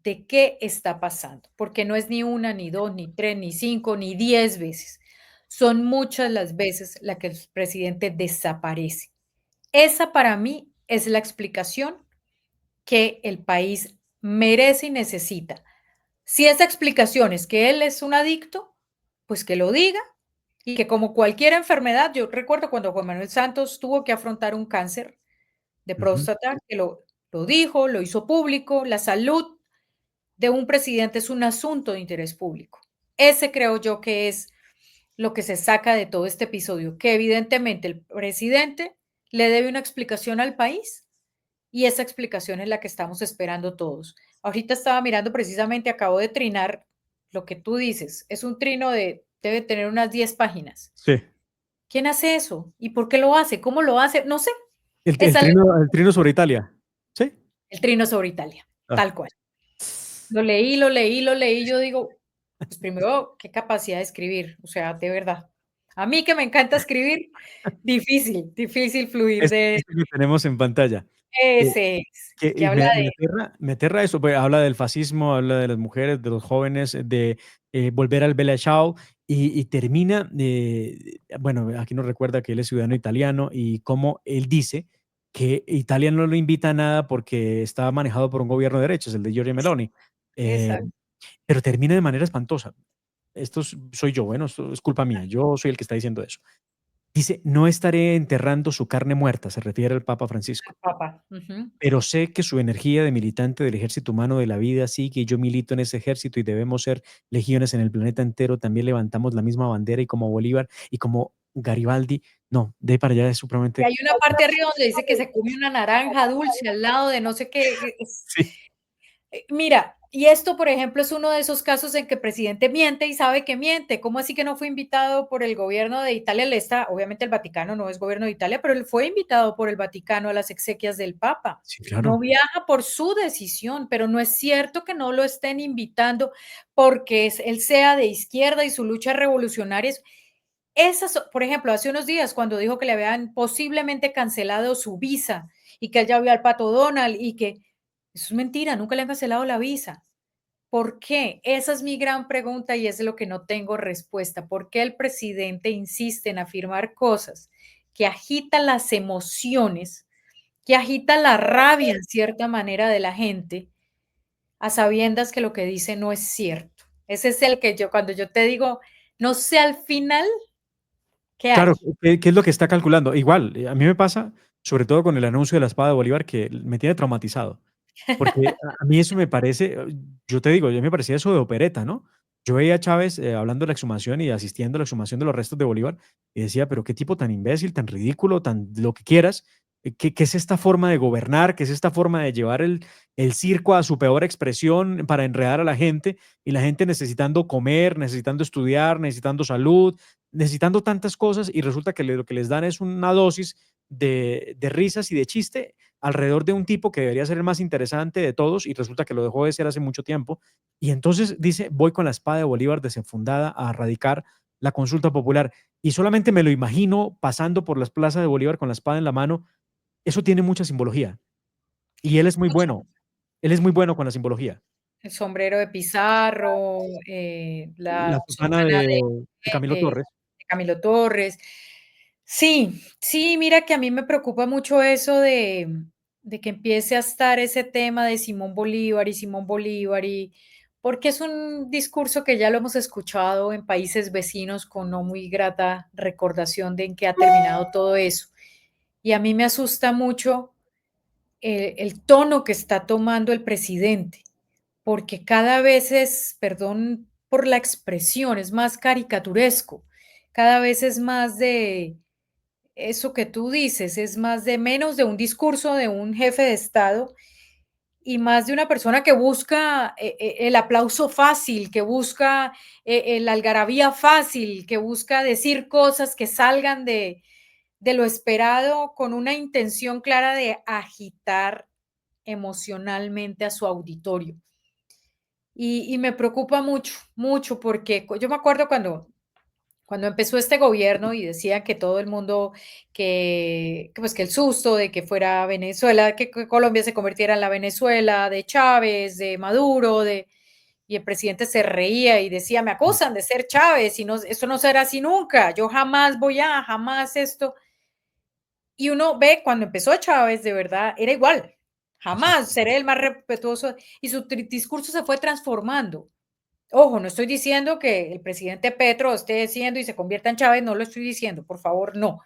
de qué está pasando, porque no es ni una, ni dos, ni tres, ni cinco, ni 10 veces. Son muchas las veces la que el presidente desaparece. Esa para mí es la explicación que el país merece y necesita. Si esa explicación es que él es un adicto, pues que lo diga y que como cualquier enfermedad, yo recuerdo cuando Juan Manuel Santos tuvo que afrontar un cáncer de Ujú. próstata, que lo dijo, lo hizo público, la salud de un presidente es un asunto de interés público. Ese creo yo que es lo que se saca de todo este episodio, que evidentemente el presidente le debe una explicación al país y esa explicación es la que estamos esperando todos. Ahorita estaba mirando precisamente, acabo de trinar lo que tú dices, es un trino debe tener unas 10 páginas. Sí. ¿Quién hace eso? ¿Y por qué lo hace? ¿Cómo lo hace? No sé. El Esa es trino sobre Italia. ¿Sí? el trino sobre Italia, Ah. tal cual. Lo leí, lo leí, lo leí, yo digo, pues primero, qué capacidad de escribir, o sea, de verdad. A mí que me encanta escribir, difícil, difícil fluir de Este que tenemos en pantalla. Eh, ese es, que que y habla de me aterra eso, pues, habla del fascismo, habla de las mujeres, de los jóvenes, de, volver al Bella Ciao, y termina, bueno, aquí nos recuerda que él es ciudadano italiano y cómo él dice que Italia no lo invita a nada porque está manejado por un gobierno de derechas, el de Giorgia Meloni, eh, esa pero termina de manera espantosa. Esto soy yo, bueno, esto es culpa mía, yo soy el que está diciendo eso. Dice: "No estaré enterrando su carne muerta", se refiere al Papa Francisco. papa. Ujú. Pero sé que su energía de militante del ejército humano de la vida sigue y yo milito en ese ejército y debemos ser legiones en el planeta entero. También levantamos la misma bandera y como Bolívar y como Garibaldi. No, de ahí para allá es Y supremamente. hay una parte arriba donde dice que se come una naranja dulce al lado de no sé qué, Sí, mira, y esto, por ejemplo, es uno de esos casos en que el presidente miente y sabe que miente. ¿Cómo así que no fue invitado por el gobierno de Italia? Obviamente el Vaticano no es gobierno de Italia, pero él fue invitado por el Vaticano a las exequias del Papa. sí, No claro. viaja por su decisión, pero no es cierto que no lo estén invitando porque él sea de izquierda y su lucha revolucionaria es esas, por ejemplo, hace unos días cuando dijo que le habían posiblemente cancelado su visa y que él ya vio al Pato Donald y que eso es mentira, nunca le han cancelado la visa. ¿Por qué? Esa es mi gran pregunta y es lo que no tengo respuesta. ¿Por qué el presidente insiste en afirmar cosas que agitan las emociones, que agitan la rabia en cierta manera de la gente, a sabiendas que lo que dice no es cierto? Ese es el que cuando yo te digo, no sé al final qué Claro, hay. ¿qué es lo que está calculando? Igual, a mí me pasa, sobre todo con el anuncio de la espada de Bolívar, que me tiene traumatizado. Porque a mí eso me parece, yo te digo, yo me parecía eso de opereta, ¿no? Yo veía a Chávez, hablando de la exhumación y asistiendo a la exhumación de los restos de Bolívar, y decía: "Pero qué tipo tan imbécil, tan ridículo, tan lo que quieras, ¿qué es esta forma de gobernar? ¿Qué es esta forma de llevar el circo a su peor expresión para enredar a la gente? Y la gente necesitando comer, necesitando estudiar, necesitando salud, necesitando tantas cosas, y resulta que lo que les dan es una dosis de risas y de chiste alrededor de un tipo que debería ser el más interesante de todos y resulta que lo dejó de ser hace mucho tiempo. Y entonces dice, voy con la espada de Bolívar desenfundada a erradicar la consulta popular. Y solamente me lo imagino pasando por las plazas de Bolívar con la espada en la mano. Eso tiene mucha simbología. Y él es muy Mucho. bueno. Él es muy bueno con la simbología. El sombrero de Pizarro, la La sotana sotana de Camilo de Torres. Camilo Torres. Sí, sí, mira que a mí me preocupa mucho eso de que empiece a estar ese tema de Simón Bolívar, y porque es un discurso que ya lo hemos escuchado en países vecinos con no muy grata recordación de en qué ha terminado todo eso. Y a mí me asusta mucho el tono que está tomando el presidente, porque cada vez es, perdón por la expresión, es más caricaturesco, cada vez es más de eso que tú dices, es más de menos de un discurso de un jefe de Estado y más de una persona que busca el aplauso fácil, que busca la algarabía fácil, que busca decir cosas que salgan de lo esperado con una intención clara de agitar emocionalmente a su auditorio. Y me preocupa mucho, mucho, porque yo me acuerdo cuando empezó este gobierno y decían que todo el mundo, pues que el susto de que fuera Venezuela, que Colombia se convirtiera en la Venezuela de Chávez, de Maduro, y el presidente se reía y decía, me acusan de ser Chávez y no, esto no será así nunca, yo jamás jamás esto. Y uno ve cuando empezó Chávez, de verdad, era igual, jamás Exacto. seré el más respetuoso y su discurso se fue transformando. Ojo, no estoy diciendo que el presidente Petro esté siendo y se convierta en Chávez, no lo estoy diciendo, por favor, no.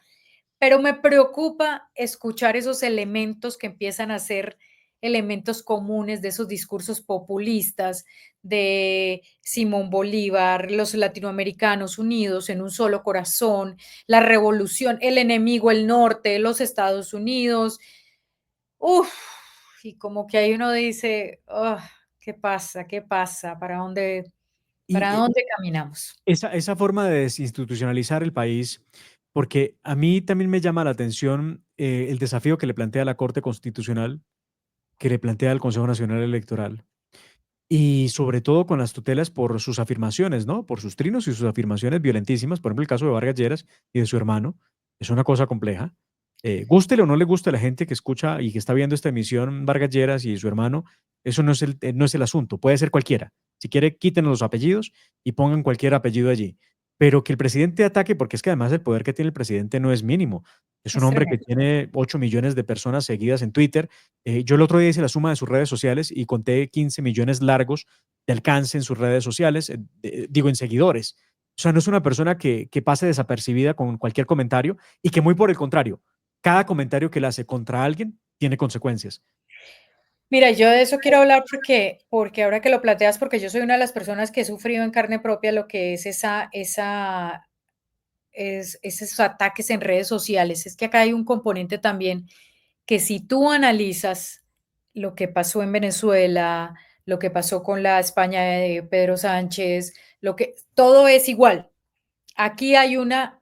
Pero me preocupa escuchar esos elementos que empiezan a ser elementos comunes de esos discursos populistas de Simón Bolívar, los latinoamericanos unidos en un solo corazón, la revolución, el enemigo, el norte, los Estados Unidos. Uf, y como que ahí uno dice, "Ah, ¿qué pasa? ¿Qué pasa? Y ¿Para dónde caminamos?". esa forma de desinstitucionalizar el país, porque a mí también me llama la atención el desafío que le plantea la Corte Constitucional, que le plantea el Consejo Nacional Electoral. Y sobre todo con las tutelas por sus afirmaciones, ¿no? Por sus trinos y sus afirmaciones violentísimas. Por ejemplo, el caso de Vargas Lleras y de su hermano. Es una cosa compleja. Gústele o no le guste a la gente que escucha y que está viendo esta emisión, Vargas Lleras y su hermano, eso no es el asunto. Puede ser cualquiera. Si quiere, quiten los apellidos y pongan cualquier apellido allí. Pero que el presidente ataque, porque es que además el poder que tiene el presidente no es mínimo. Es un Es hombre que tremendo. tiene 8 millones de personas seguidas en Twitter. Yo el otro día hice la suma de sus redes sociales y conté 15 millones largos de alcance en sus redes sociales, digo, en seguidores. O sea, no es una persona que pase desapercibida con cualquier comentario y que muy por el contrario, cada comentario que le hace contra alguien tiene consecuencias. Mira, yo de eso quiero hablar porque ahora que lo planteas, porque yo soy una de las personas que he sufrido en carne propia lo que es esos ataques en redes sociales. Es que acá hay un componente también que si tú analizas lo que pasó en Venezuela, lo que pasó con la España de Pedro Sánchez, todo es igual. Aquí hay una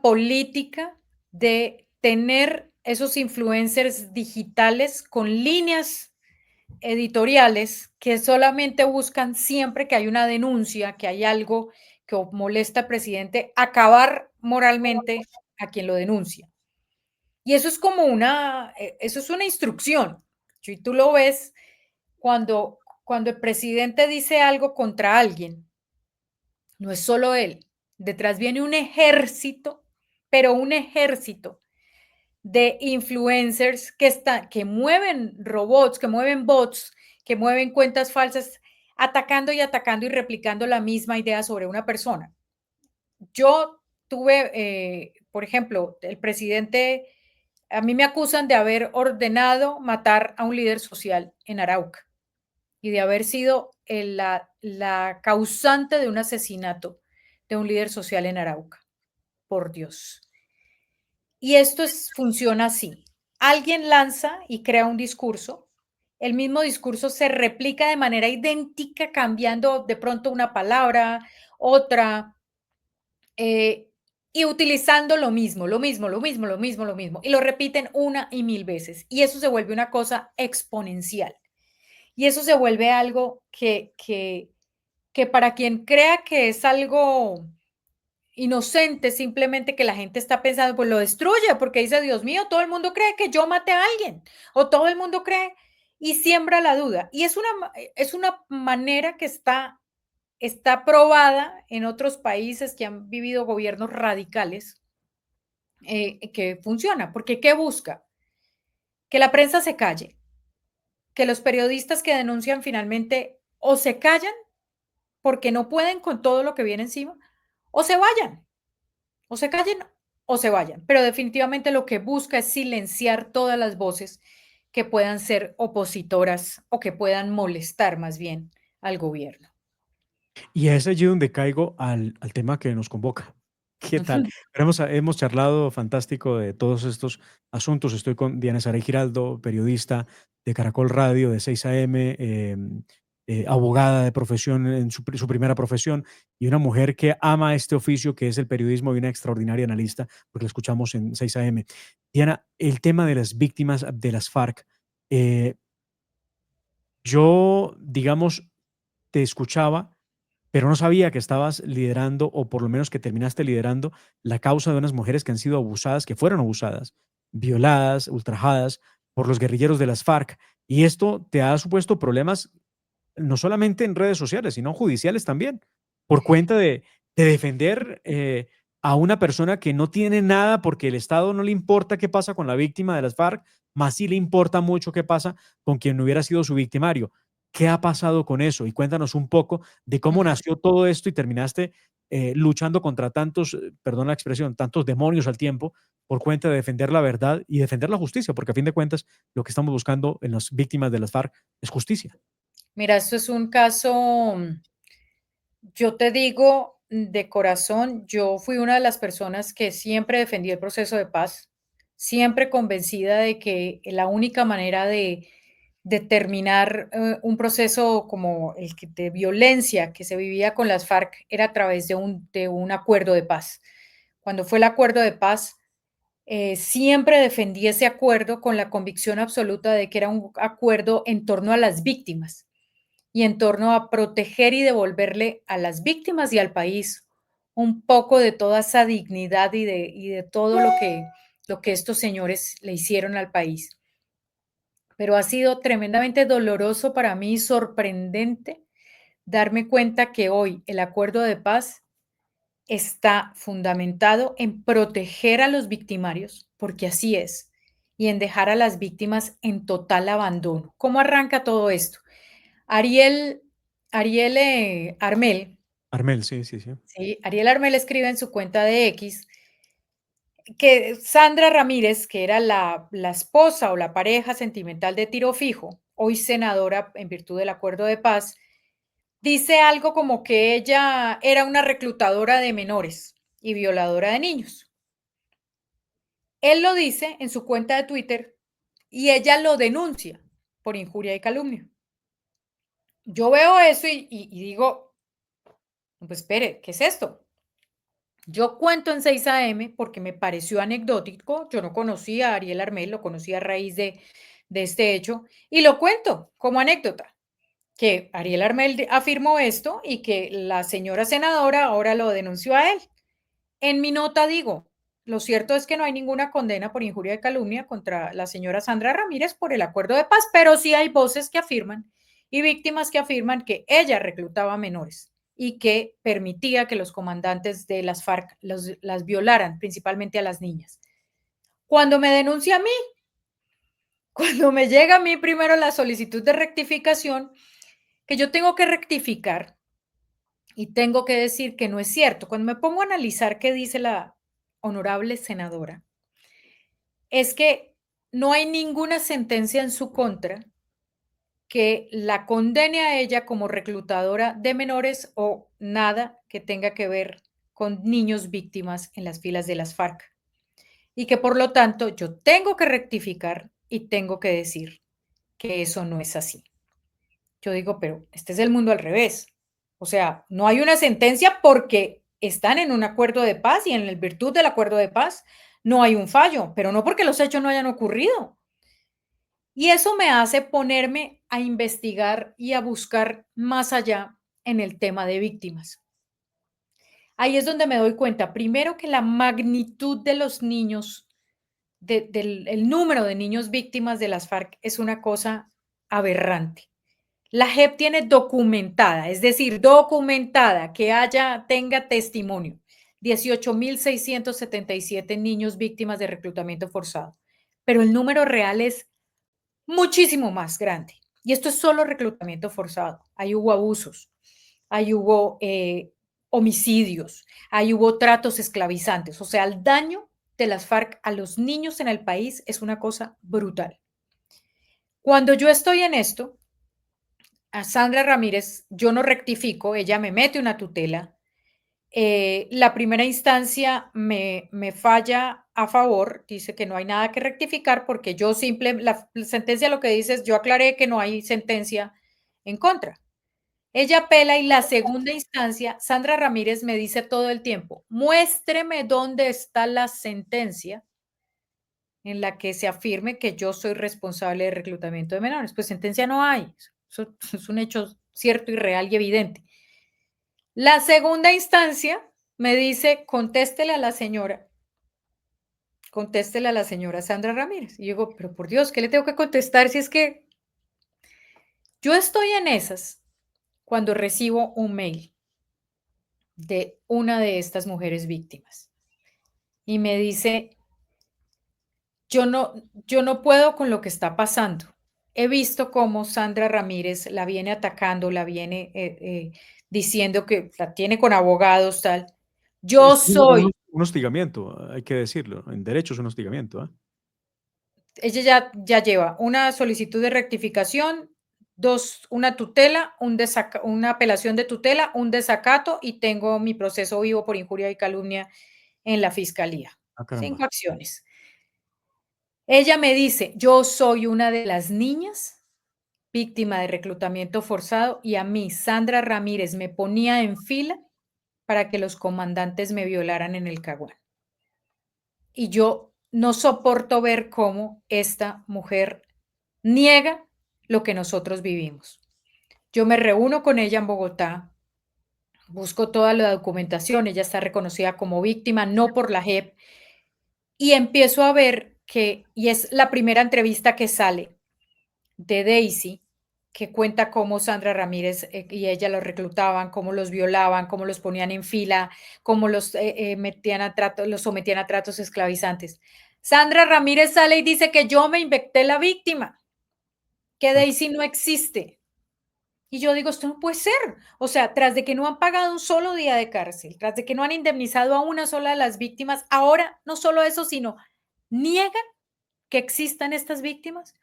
política de tener esos influencers digitales con líneas editoriales que solamente buscan siempre que hay una denuncia, que hay algo que molesta al presidente, acabar moralmente a quien lo denuncia. Y eso es como eso es una instrucción. Si tú lo ves cuando el presidente dice algo contra alguien, no es solo él, detrás viene un ejército, pero un ejército de influencers que mueven robots, que mueven bots, que mueven cuentas falsas, atacando y atacando y replicando la misma idea sobre una persona. Yo tuve, por ejemplo, el presidente, a mí me acusan de haber ordenado matar a un líder social en Arauca y de haber sido la causante de un asesinato de un líder social en Arauca. Por Dios. Y funciona así. Alguien lanza y crea un discurso, el mismo discurso se replica de manera idéntica, cambiando de pronto una palabra, otra, eh, y utilizando lo mismo, lo mismo, lo mismo, lo mismo, lo mismo, y lo repiten una y mil veces. Y eso se vuelve una cosa exponencial. Y eso se vuelve algo que para quien crea que es algo inocente, simplemente que la gente está pensando, pues lo destruye, porque dice, Dios mío, todo el mundo cree que yo maté a alguien, o todo el mundo cree y siembra la duda. Y es una manera que está probada en otros países que han vivido gobiernos radicales, que funciona, porque ¿qué busca? Que la prensa se calle, que los periodistas que denuncian finalmente o se callan porque no pueden con todo lo que viene encima, o se vayan. O se callen o se vayan, pero definitivamente lo que busca es silenciar todas las voces que puedan ser opositoras o que puedan molestar más bien al gobierno. Y es allí donde caigo al tema que nos convoca. ¿Qué tal? Pero hemos charlado fantástico de todos estos asuntos. Estoy con Diana Saray Giraldo, periodista de Caracol Radio, de 6 AM, abogada de profesión en su primera profesión y una mujer que ama este oficio que es el periodismo y una extraordinaria analista, porque la escuchamos en 6 AM. Diana, el tema de las víctimas de las FARC Eh, yo, digamos, te escuchaba, pero no sabía que estabas liderando, o por lo menos que terminaste liderando la causa de unas mujeres que han sido abusadas, que fueron abusadas, violadas, ultrajadas por los guerrilleros de las FARC. Y esto te ha supuesto problemas no solamente en redes sociales, sino judiciales también, por cuenta de defender a una persona que no tiene nada porque el Estado no le importa qué pasa con la víctima de las FARC, más sí le importa mucho qué pasa con quien no hubiera sido su victimario. ¿Qué ha pasado con eso? Y cuéntanos un poco de cómo Ujú. nació todo esto y terminaste luchando contra tantos, perdón la expresión, tantos demonios al tiempo por cuenta de defender la verdad y defender la justicia, porque a fin de cuentas lo que estamos buscando en las víctimas de las FARC es justicia. Mira, esto es un caso, yo te digo de corazón, yo fui una de las personas que siempre defendí el proceso de paz, siempre convencida de que la única manera de terminar un proceso como el de violencia que se vivía con las FARC era a través de un acuerdo de paz. Cuando fue el acuerdo de paz, siempre defendí ese acuerdo con la convicción absoluta de que era un acuerdo en torno a las víctimas y en torno a proteger y devolverle a las víctimas y al país un poco de toda esa dignidad y de todo lo que estos señores le hicieron al país. Pero ha sido tremendamente doloroso para mí y sorprendente darme cuenta que hoy el acuerdo de paz está fundamentado en proteger a los victimarios, porque así es, y en dejar a las víctimas en total abandono. ¿Cómo arranca todo esto? Ariel, Ariel Armel, Armel, sí, sí, sí. ¿sí? Ariel Armel escribe en su cuenta de X que Sandra Ramírez, que era la esposa o la pareja sentimental de Tiro Fijo, hoy senadora en virtud del acuerdo de paz, dice algo como que ella era una reclutadora de menores y violadora de niños. Él lo dice en su cuenta de Twitter y ella lo denuncia por injuria y calumnia. Yo veo eso y digo, pues espere, ¿qué es esto? Yo cuento en 6 AM porque me pareció anecdótico. Yo no conocía a Ariel Armel, lo conocí a raíz de este hecho y lo cuento como anécdota, que Ariel Armel afirmó esto y que la señora senadora ahora lo denunció a él. En mi nota digo, lo cierto es que no hay ninguna condena por injuria de calumnia contra la señora Sandra Ramírez por el acuerdo de paz, pero sí hay voces que afirman y víctimas que afirman que ella reclutaba menores y que permitía que los comandantes de las FARC las violaran, principalmente a las niñas. Cuando me denuncia a mí, cuando me llega a mí primero la solicitud de rectificación, que yo tengo que rectificar y tengo que decir que no es cierto. Cuando me pongo a analizar qué dice la honorable senadora, es que no hay ninguna sentencia en su contra que la condene a ella como reclutadora de menores o nada que tenga que ver con niños víctimas en las filas de las FARC. Y que por lo tanto yo tengo que rectificar y tengo que decir que eso no es así. Yo digo, pero este es el mundo al revés. O sea, no hay una sentencia porque están en un acuerdo de paz y en el virtud del acuerdo de paz no hay un fallo, pero no porque los hechos no hayan ocurrido. Y eso me hace ponerme a investigar y a buscar más allá en el tema de víctimas. Ahí es donde me doy cuenta, primero, que la magnitud de los niños, del el número de niños víctimas de las FARC es una cosa aberrante. La JEP tiene documentada, es decir, documentada que tenga testimonio, 18.677 niños víctimas de reclutamiento forzado, pero el número real es muchísimo más grande. Y esto es solo reclutamiento forzado. Ahí hubo abusos, ahí hubo homicidios, ahí hubo tratos esclavizantes. O sea, el daño de las FARC a los niños en el país es una cosa brutal. Cuando yo estoy en esto, a Sandra Ramírez, yo no rectifico, ella me mete una tutela. La primera instancia me falla a favor, dice que no hay nada que rectificar porque la sentencia lo que dice es, yo aclaré que no hay sentencia en contra. Ella apela y la segunda instancia, Sandra Ramírez me dice todo el tiempo, muéstreme dónde está la sentencia en la que se afirme que yo soy responsable de reclutamiento de menores. Pues sentencia no hay. Eso es un hecho cierto y real y evidente. La segunda instancia me dice, contéstele a la señora Sandra Ramírez. Y yo digo, pero por Dios, ¿qué le tengo que contestar si es que yo estoy en esas cuando recibo un mail de una de estas mujeres víctimas y me dice, yo no puedo con lo que está pasando. He visto cómo Sandra Ramírez la viene atacando, la viene diciendo que la tiene con abogados, tal. Yo Es soy, un hostigamiento, hay que decirlo. En derecho es un hostigamiento, ¿ah? ella ya lleva una solicitud de rectificación, dos, una tutela, una apelación de tutela, un desacato y tengo mi proceso vivo por injuria y calumnia en la fiscalía. Ah, caramba. 5 acciones. Ella me dice, yo soy una de las niñas víctima de reclutamiento forzado y a mí, Sandra Ramírez, me ponía en fila para que los comandantes me violaran en el Caguán. Y yo no soporto ver cómo esta mujer niega lo que nosotros vivimos. Yo me reúno con ella en Bogotá, busco toda la documentación, ella está reconocida como víctima, no por la JEP, y empiezo a ver y es la primera entrevista que sale de Daisy, que cuenta cómo Sandra Ramírez y ella los reclutaban, cómo los violaban, cómo los ponían en fila, cómo los los sometían a tratos esclavizantes. Sandra Ramírez sale y dice que yo me inventé la víctima, que Ah, Daisy no existe. Y yo digo, esto no puede ser. O sea, tras de que no han pagado un solo día de cárcel, tras de que no han indemnizado a una sola de las víctimas, ahora no solo eso, sino niegan que existan estas víctimas.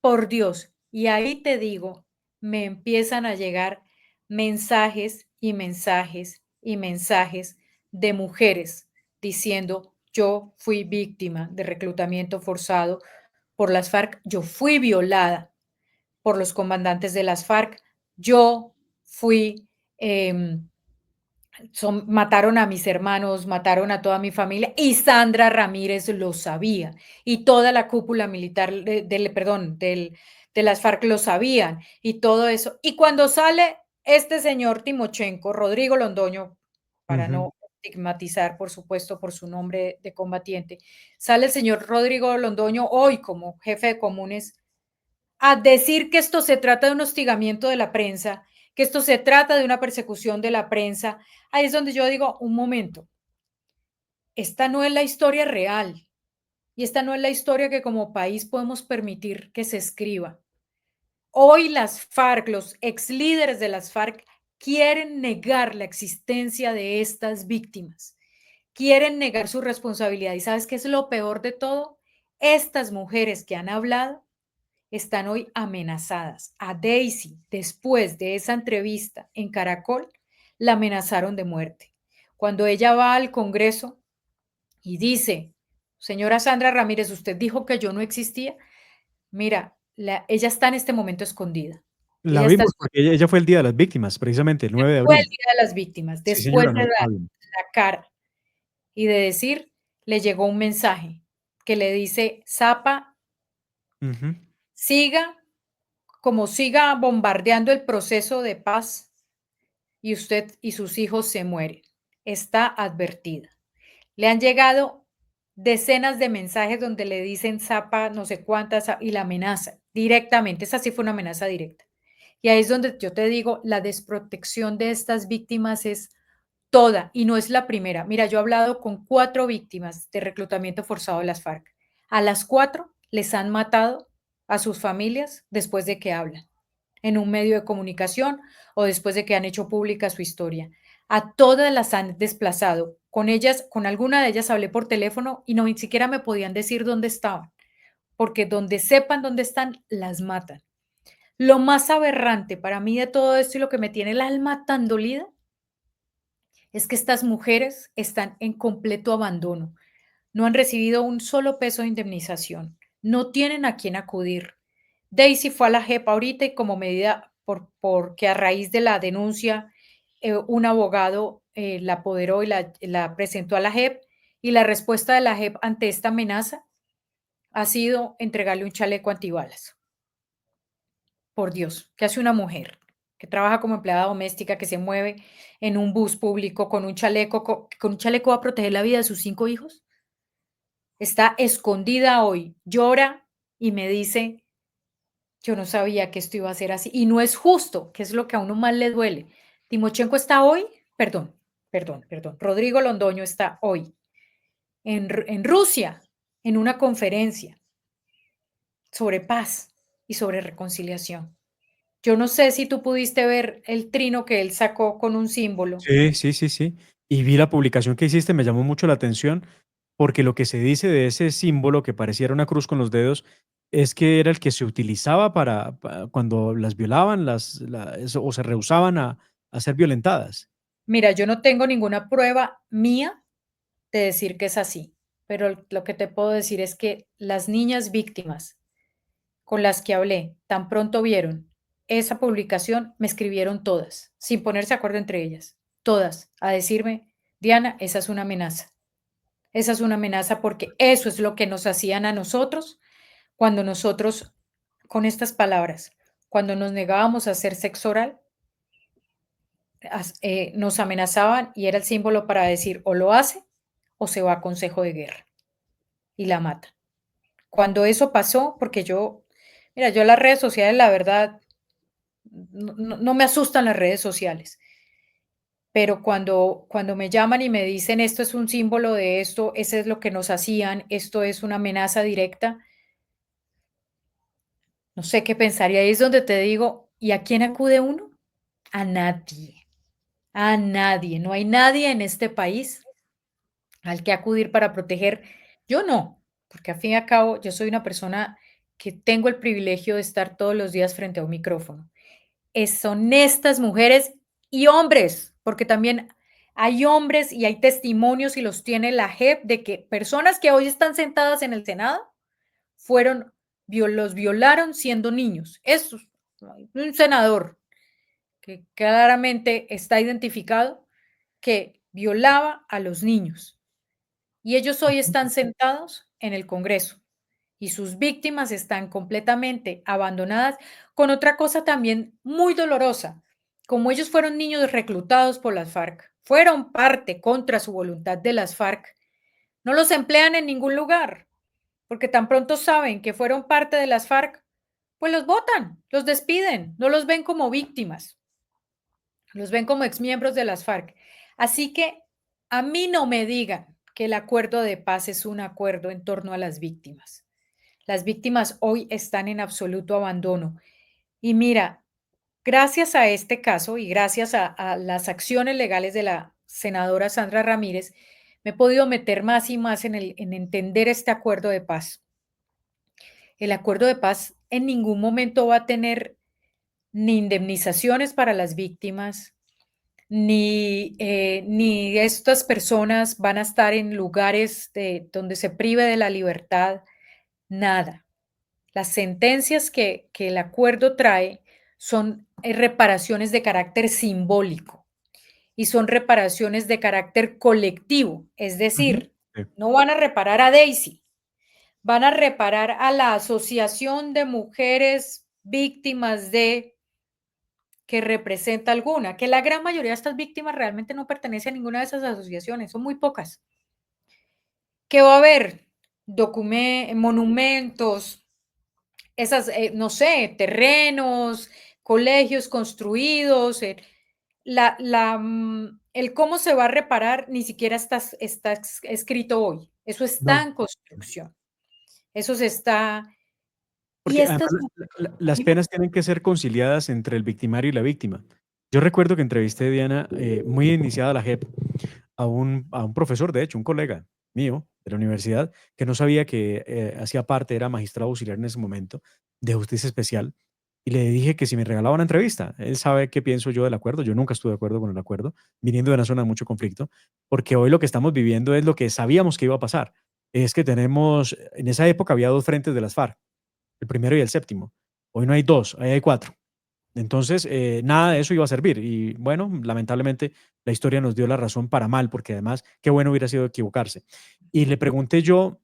Por Dios. Y ahí te digo, me empiezan a llegar mensajes y mensajes y mensajes de mujeres diciendo, yo fui víctima de reclutamiento forzado por las FARC, yo fui violada por los comandantes de las FARC, yo fui, mataron a mis hermanos, mataron a toda mi familia y Sandra Ramírez lo sabía y toda la cúpula militar de las FARC lo sabían y todo eso. Y cuando sale este señor Timochenko, Rodrigo Londoño, para ujú. no estigmatizar, por supuesto, por su nombre de combatiente, sale el señor Rodrigo Londoño hoy como jefe de comunes a decir que esto se trata de un hostigamiento de la prensa, que esto se trata de una persecución de la prensa. Ahí es donde yo digo, un momento, esta no es la historia real y esta no es la historia que como país podemos permitir que se escriba. Hoy las FARC, los ex líderes de las FARC, quieren negar la existencia de estas víctimas, quieren negar su responsabilidad. ¿Y sabes qué es lo peor de todo? Estas mujeres que han hablado están hoy amenazadas. A Daisy, después de esa entrevista en Caracol, la amenazaron de muerte. Cuando ella va al Congreso y dice, señora Sandra Ramírez, usted dijo que yo no existía. Mira, ella está en este momento escondida. La Ella está vimos porque ella fue el Día de las Víctimas, precisamente, el 9 de fue el abril. Día de las Víctimas, Sí, después señora, de dar la vimos. la cara y de decir, le llegó un mensaje que le dice, Zapa, Ujú. siga bombardeando el proceso de paz y usted y sus hijos se mueren. Está advertida. Le han llegado decenas de mensajes donde le dicen zapa, no sé cuántas, y la amenaza directamente. Esa sí fue una amenaza directa. Y ahí es donde yo te digo, la desprotección de estas víctimas es toda y no es la primera. Mira, yo he hablado con 4 víctimas de reclutamiento forzado de las FARC. A las 4 les han matado a sus familias después de que hablan en un medio de comunicación o después de que han hecho pública su historia. A todas las han desplazado. Con ellas, con alguna de ellas hablé por teléfono y no ni siquiera me podían decir dónde estaban, porque donde sepan dónde están, las matan. Lo más aberrante para mí de todo esto y lo que me tiene el alma tan dolida es que estas mujeres están en completo abandono. No han recibido un solo peso de indemnización. No tienen a quién acudir. Daisy fue a la JEP ahorita y como medida porque a raíz de la denuncia, un abogado la apoderó y la presentó a la JEP y la respuesta de la JEP ante esta amenaza ha sido entregarle un chaleco antibalas. Por Dios, ¿qué hace una mujer que trabaja como empleada doméstica, que se mueve en un bus público con un chaleco, con un chaleco va a proteger la vida de sus 5 hijos? Está escondida hoy, llora y me dice: "Yo no sabía que esto iba a ser así", y no es justo, que es lo que a uno más le duele. Timochenko está hoy, perdón, Rodrigo Londoño está hoy en Rusia, en una conferencia sobre paz y sobre reconciliación. Yo no sé si tú pudiste ver el trino que él sacó con un símbolo. Sí, sí, sí, sí. Y vi la publicación que hiciste, me llamó mucho la atención, porque lo que se dice de ese símbolo que pareciera una cruz con los dedos, es que era el que se utilizaba para cuando las violaban, o se rehusaban a ser violentadas. Mira, yo no tengo ninguna prueba mía de decir que es así, pero lo que te puedo decir es que las niñas víctimas con las que hablé, tan pronto vieron esa publicación, me escribieron todas, sin ponerse de acuerdo entre ellas, todas, a decirme: "Diana, esa es una amenaza. Esa es una amenaza porque eso es lo que nos hacían a nosotros cuando nosotros, con estas palabras, cuando nos negábamos a hacer sexo oral, nos amenazaban y era el símbolo para decir o lo hace o se va a consejo de guerra y la mata". Cuando eso pasó, porque mira, yo las redes sociales, la verdad, no me asustan las redes sociales, pero cuando me llaman y me dicen esto es un símbolo de esto, eso es lo que nos hacían, esto es una amenaza directa, no sé qué pensaría. Ahí es donde te digo, ¿y a quién acude uno? A nadie, a nadie. No hay nadie en este país al que acudir para proteger. Yo no, porque al fin y al cabo yo soy una persona que tengo el privilegio de estar todos los días frente a un micrófono. Son estas mujeres y hombres, porque también hay hombres y hay testimonios y los tiene la JEP de que personas que hoy están sentadas en el Senado fueron, los violaron siendo niños. Eso, un senador que claramente está identificado que violaba a los niños y ellos hoy están sentados en el Congreso y sus víctimas están completamente abandonadas con otra cosa también muy dolorosa. Como ellos fueron niños reclutados por las FARC, fueron parte contra su voluntad de las FARC, no los emplean en ningún lugar, porque tan pronto saben que fueron parte de las FARC, pues los votan, los despiden, no los ven como víctimas, los ven como exmiembros de las FARC. Así que a mí no me digan que el acuerdo de paz es un acuerdo en torno a las víctimas. Las víctimas hoy están en absoluto abandono. Y mira, gracias a este caso y gracias a las acciones legales de la senadora Sandra Ramírez, me he podido meter más y más en entender este acuerdo de paz. El acuerdo de paz en ningún momento va a tener ni indemnizaciones para las víctimas, ni estas personas van a estar en lugares donde se prive de la libertad, nada. Las sentencias que el acuerdo trae son reparaciones de carácter simbólico y son reparaciones de carácter colectivo, es Ujú. decir, Sí. no van a reparar a Daisy, van a reparar a la asociación de mujeres víctimas de que representa alguna, que la gran mayoría de estas víctimas realmente no pertenece a ninguna de esas asociaciones, son muy pocas. ¿Qué va a haber? Monumentos, esas, no sé, terrenos, colegios construidos, el cómo se va a reparar ni siquiera está escrito hoy. Eso está No. en construcción. Eso se está. Y Porque además estas. las Dime. penas tienen que ser conciliadas entre el victimario y la víctima. Yo recuerdo que entrevisté, Diana, muy iniciada la JEP, a un profesor, de hecho, un colega mío de la universidad, que no sabía que hacía parte, era magistrado auxiliar en ese momento, de justicia especial, y le dije que si me regalaba una entrevista. Él sabe qué pienso yo del acuerdo, yo nunca estuve de acuerdo con el acuerdo, viniendo de una zona de mucho conflicto, porque hoy lo que estamos viviendo es lo que sabíamos que iba a pasar. Es que tenemos, en esa época había dos frentes de las FARC, el primero y el séptimo. Hoy no hay dos, ahí hay cuatro. Entonces, nada de eso iba a servir. Y bueno, lamentablemente la historia nos dio la razón para mal, porque además, qué bueno hubiera sido equivocarse. Y le pregunté yo,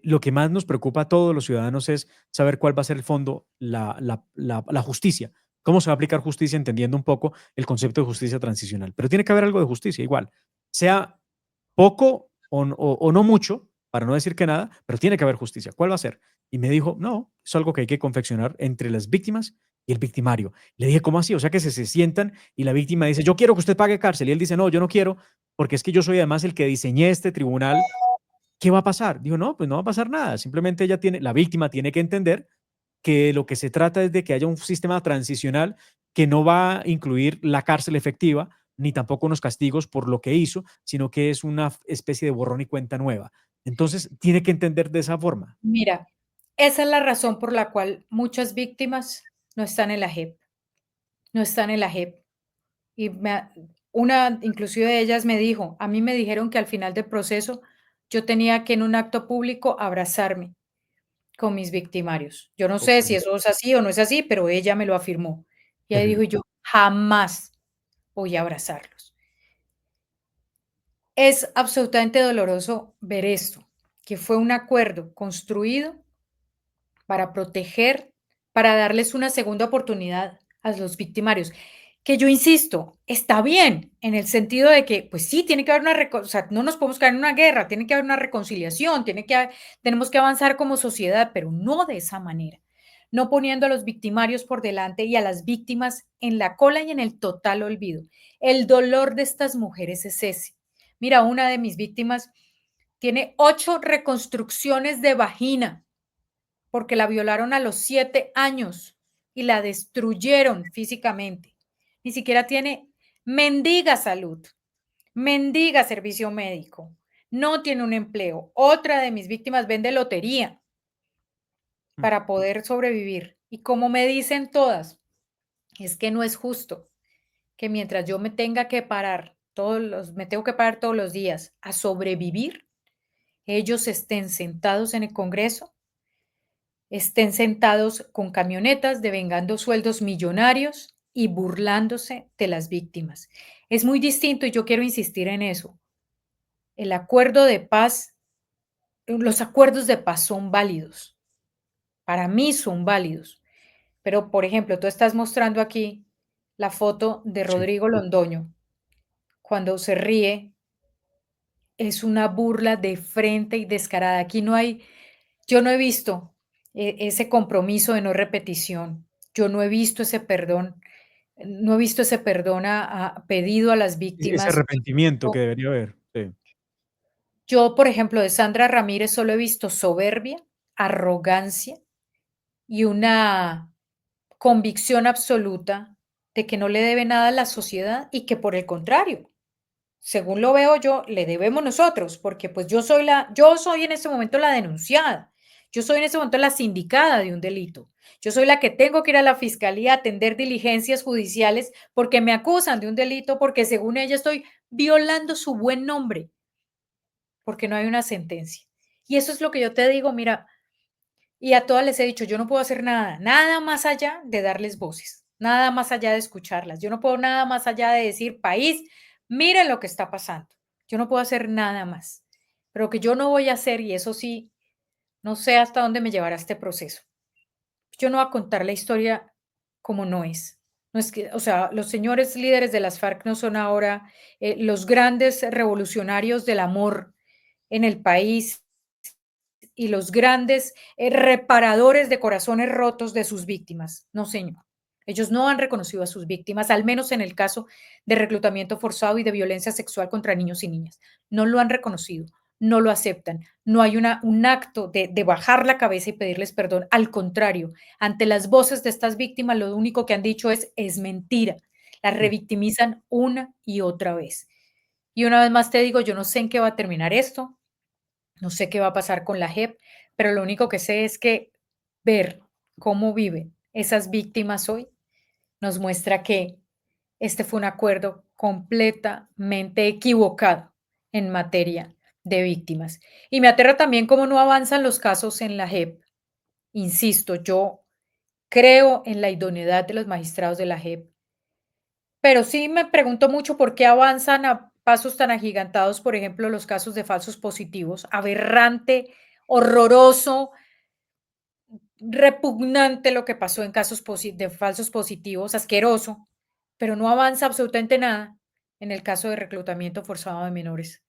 lo que más nos preocupa a todos los ciudadanos es saber cuál va a ser el fondo, la justicia. ¿Cómo se va a aplicar justicia? Entendiendo un poco el concepto de justicia transicional. Pero tiene que haber algo de justicia igual, sea poco o no mucho, para no decir que nada, pero tiene que haber justicia. ¿Cuál va a ser? Y me dijo, no, es algo que hay que confeccionar entre las víctimas y el victimario. Le dije, ¿cómo así? O sea, que se sientan y la víctima dice, yo quiero que usted pague cárcel. Y él dice, no, yo no quiero, porque es que yo soy además el que diseñé este tribunal. ¿Qué va a pasar? Dijo, no, pues no va a pasar nada. Simplemente la víctima tiene que entender que lo que se trata es de que haya un sistema transicional que no va a incluir la cárcel efectiva, ni tampoco unos castigos por lo que hizo, sino que es una especie de borrón y cuenta nueva. Entonces, tiene que entender de esa forma. Mira, esa es la razón por la cual muchas víctimas no están en la JEP, no están en la JEP. Y una, inclusive de ellas me dijo, a mí me dijeron que al final del proceso yo tenía que en un acto público abrazarme con mis victimarios. Yo no sé si Ok. eso es así o no es así, pero ella me lo afirmó. Y ahí dijo, Ujú. yo jamás voy a abrazarlos. Es absolutamente doloroso ver esto, que fue un acuerdo construido para proteger, para darles una segunda oportunidad a los victimarios, que yo insisto, está bien, en el sentido de que, pues sí, tiene que haber una o sea, no nos podemos caer en una guerra, tiene que haber una reconciliación, tenemos que avanzar como sociedad, pero no de esa manera, no poniendo a los victimarios por delante y a las víctimas en la cola y en el total olvido. El dolor de estas mujeres es ese. Mira, una de mis víctimas tiene 8 reconstrucciones de vagina porque la violaron a los 7 años y la destruyeron físicamente. Ni siquiera tiene mendiga salud, mendiga servicio médico, no tiene un empleo. Otra de mis víctimas vende lotería Mm. para poder sobrevivir. Y como me dicen todas, es que no es justo que mientras yo me tengo que parar todos los días a sobrevivir, ellos estén sentados en el Congreso, estén sentados con camionetas devengando sueldos millonarios y burlándose de las víctimas. Es muy distinto y yo quiero insistir en eso. El acuerdo de paz, los acuerdos de paz son válidos. Para mí son válidos. Pero, por ejemplo, tú estás mostrando aquí la foto de Sí. Rodrigo Londoño. Cuando se ríe, es una burla de frente y descarada. Aquí no hay, yo no he visto ese compromiso de no repetición. Yo no he visto ese perdón. No he visto ese perdón pedido a las Ese víctimas. arrepentimiento Yo, que debería haber. Sí. yo, por ejemplo, de Sandra Ramírez solo he visto soberbia, arrogancia y una convicción absoluta de que no le debe nada a la sociedad y que por el contrario, según lo veo yo, le debemos nosotros, porque pues yo soy en este momento la denunciada, yo soy en este momento la sindicada de un delito, yo soy la que tengo que ir a la fiscalía a atender diligencias judiciales porque me acusan de un delito, porque según ella estoy violando su buen nombre, porque no hay una sentencia. Y eso es lo que yo te digo, mira, y a todas les he dicho, yo no puedo hacer nada, nada más allá de darles voces, nada más allá de escucharlas. Yo no puedo nada más allá de decir, país, miren lo que está pasando. Yo no puedo hacer nada más. Pero que yo no voy a hacer, y eso sí, no sé hasta dónde me llevará este proceso. Yo no voy a contar la historia como no es. No es que, o sea, los señores líderes de las FARC no son ahora los grandes revolucionarios del amor en el país y los grandes reparadores de corazones rotos de sus víctimas. No, señor. Ellos no han reconocido a sus víctimas, al menos en el caso de reclutamiento forzado y de violencia sexual contra niños y niñas. No lo han reconocido, no lo aceptan. No hay un acto de bajar la cabeza y pedirles perdón. Al contrario, ante las voces de estas víctimas, lo único que han dicho es mentira. Las Mm. revictimizan una y otra vez. Y una vez más te digo, yo no sé en qué va a terminar esto. No sé qué va a pasar con la JEP, pero lo único que sé es que ver cómo viven esas víctimas hoy nos muestra que este fue un acuerdo completamente equivocado en materia de víctimas. Y me aterra también cómo no avanzan los casos en la JEP. Insisto, yo creo en la idoneidad de los magistrados de la JEP, pero sí me pregunto mucho por qué avanzan a pasos tan agigantados, por ejemplo, los casos de falsos positivos. Aberrante horroroso, repugnante lo que pasó en casos de falsos positivos, asqueroso, pero no avanza absolutamente nada en el caso de reclutamiento forzado de menores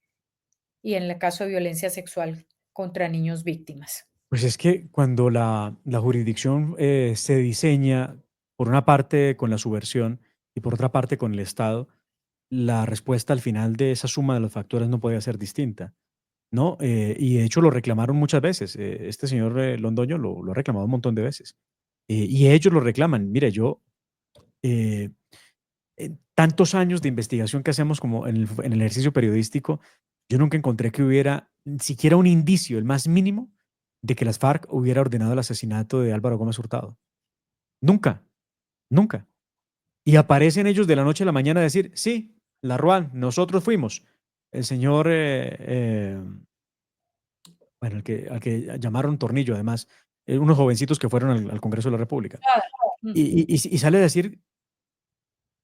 y en el caso de violencia sexual contra niños víctimas. Pues es que cuando la jurisdicción se diseña, por una parte con la subversión y por otra parte con el Estado, la respuesta al final de esa suma de los factores no podía ser distinta, ¿no? Y de hecho lo reclamaron muchas veces. Este señor Londoño lo ha reclamado un montón de veces. Y ellos lo reclaman. Mire, yo, eh, en tantos años de investigación que hacemos como en el ejercicio periodístico, yo nunca encontré que hubiera ni siquiera un indicio, el más mínimo, de que las FARC hubiera ordenado el asesinato de Álvaro Gómez Hurtado. Nunca, nunca. Y aparecen ellos de la noche a la mañana a decir, sí, la RUAN, nosotros fuimos. El señor, bueno, al que llamaron Tornillo, además, unos jovencitos que fueron al Congreso de la República. Nada. Mm. Y sale a decir,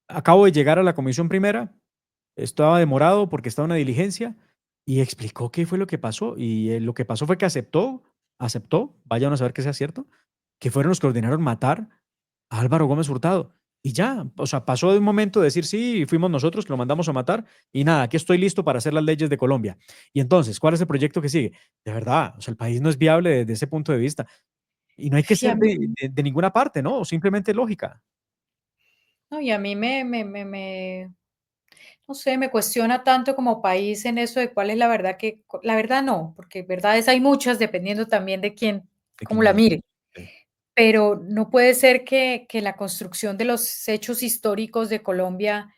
acabo de llegar a la comisión primera, estaba demorado porque estaba en una diligencia y explicó qué fue lo que pasó. Y lo que pasó fue que aceptó, vaya uno a saber que sea cierto, que fueron los que ordenaron matar a Álvaro Gómez Hurtado. Y ya, o sea, pasó de un momento de decir, sí, fuimos nosotros que lo mandamos a matar y nada, aquí estoy listo para hacer las leyes de Colombia. Y entonces, ¿cuál es el proyecto que sigue? De verdad, o sea, el país no es viable desde ese punto de vista y no hay que Y ser a mí, de ninguna parte, ¿no? Simplemente lógica. no, y a mí no sé, me cuestiona tanto como país en eso de cuál es la verdad la verdad no, porque verdades hay muchas dependiendo también de quién, De cómo quién la la diga. mire. Sí. Pero no puede ser que la construcción de los hechos históricos de Colombia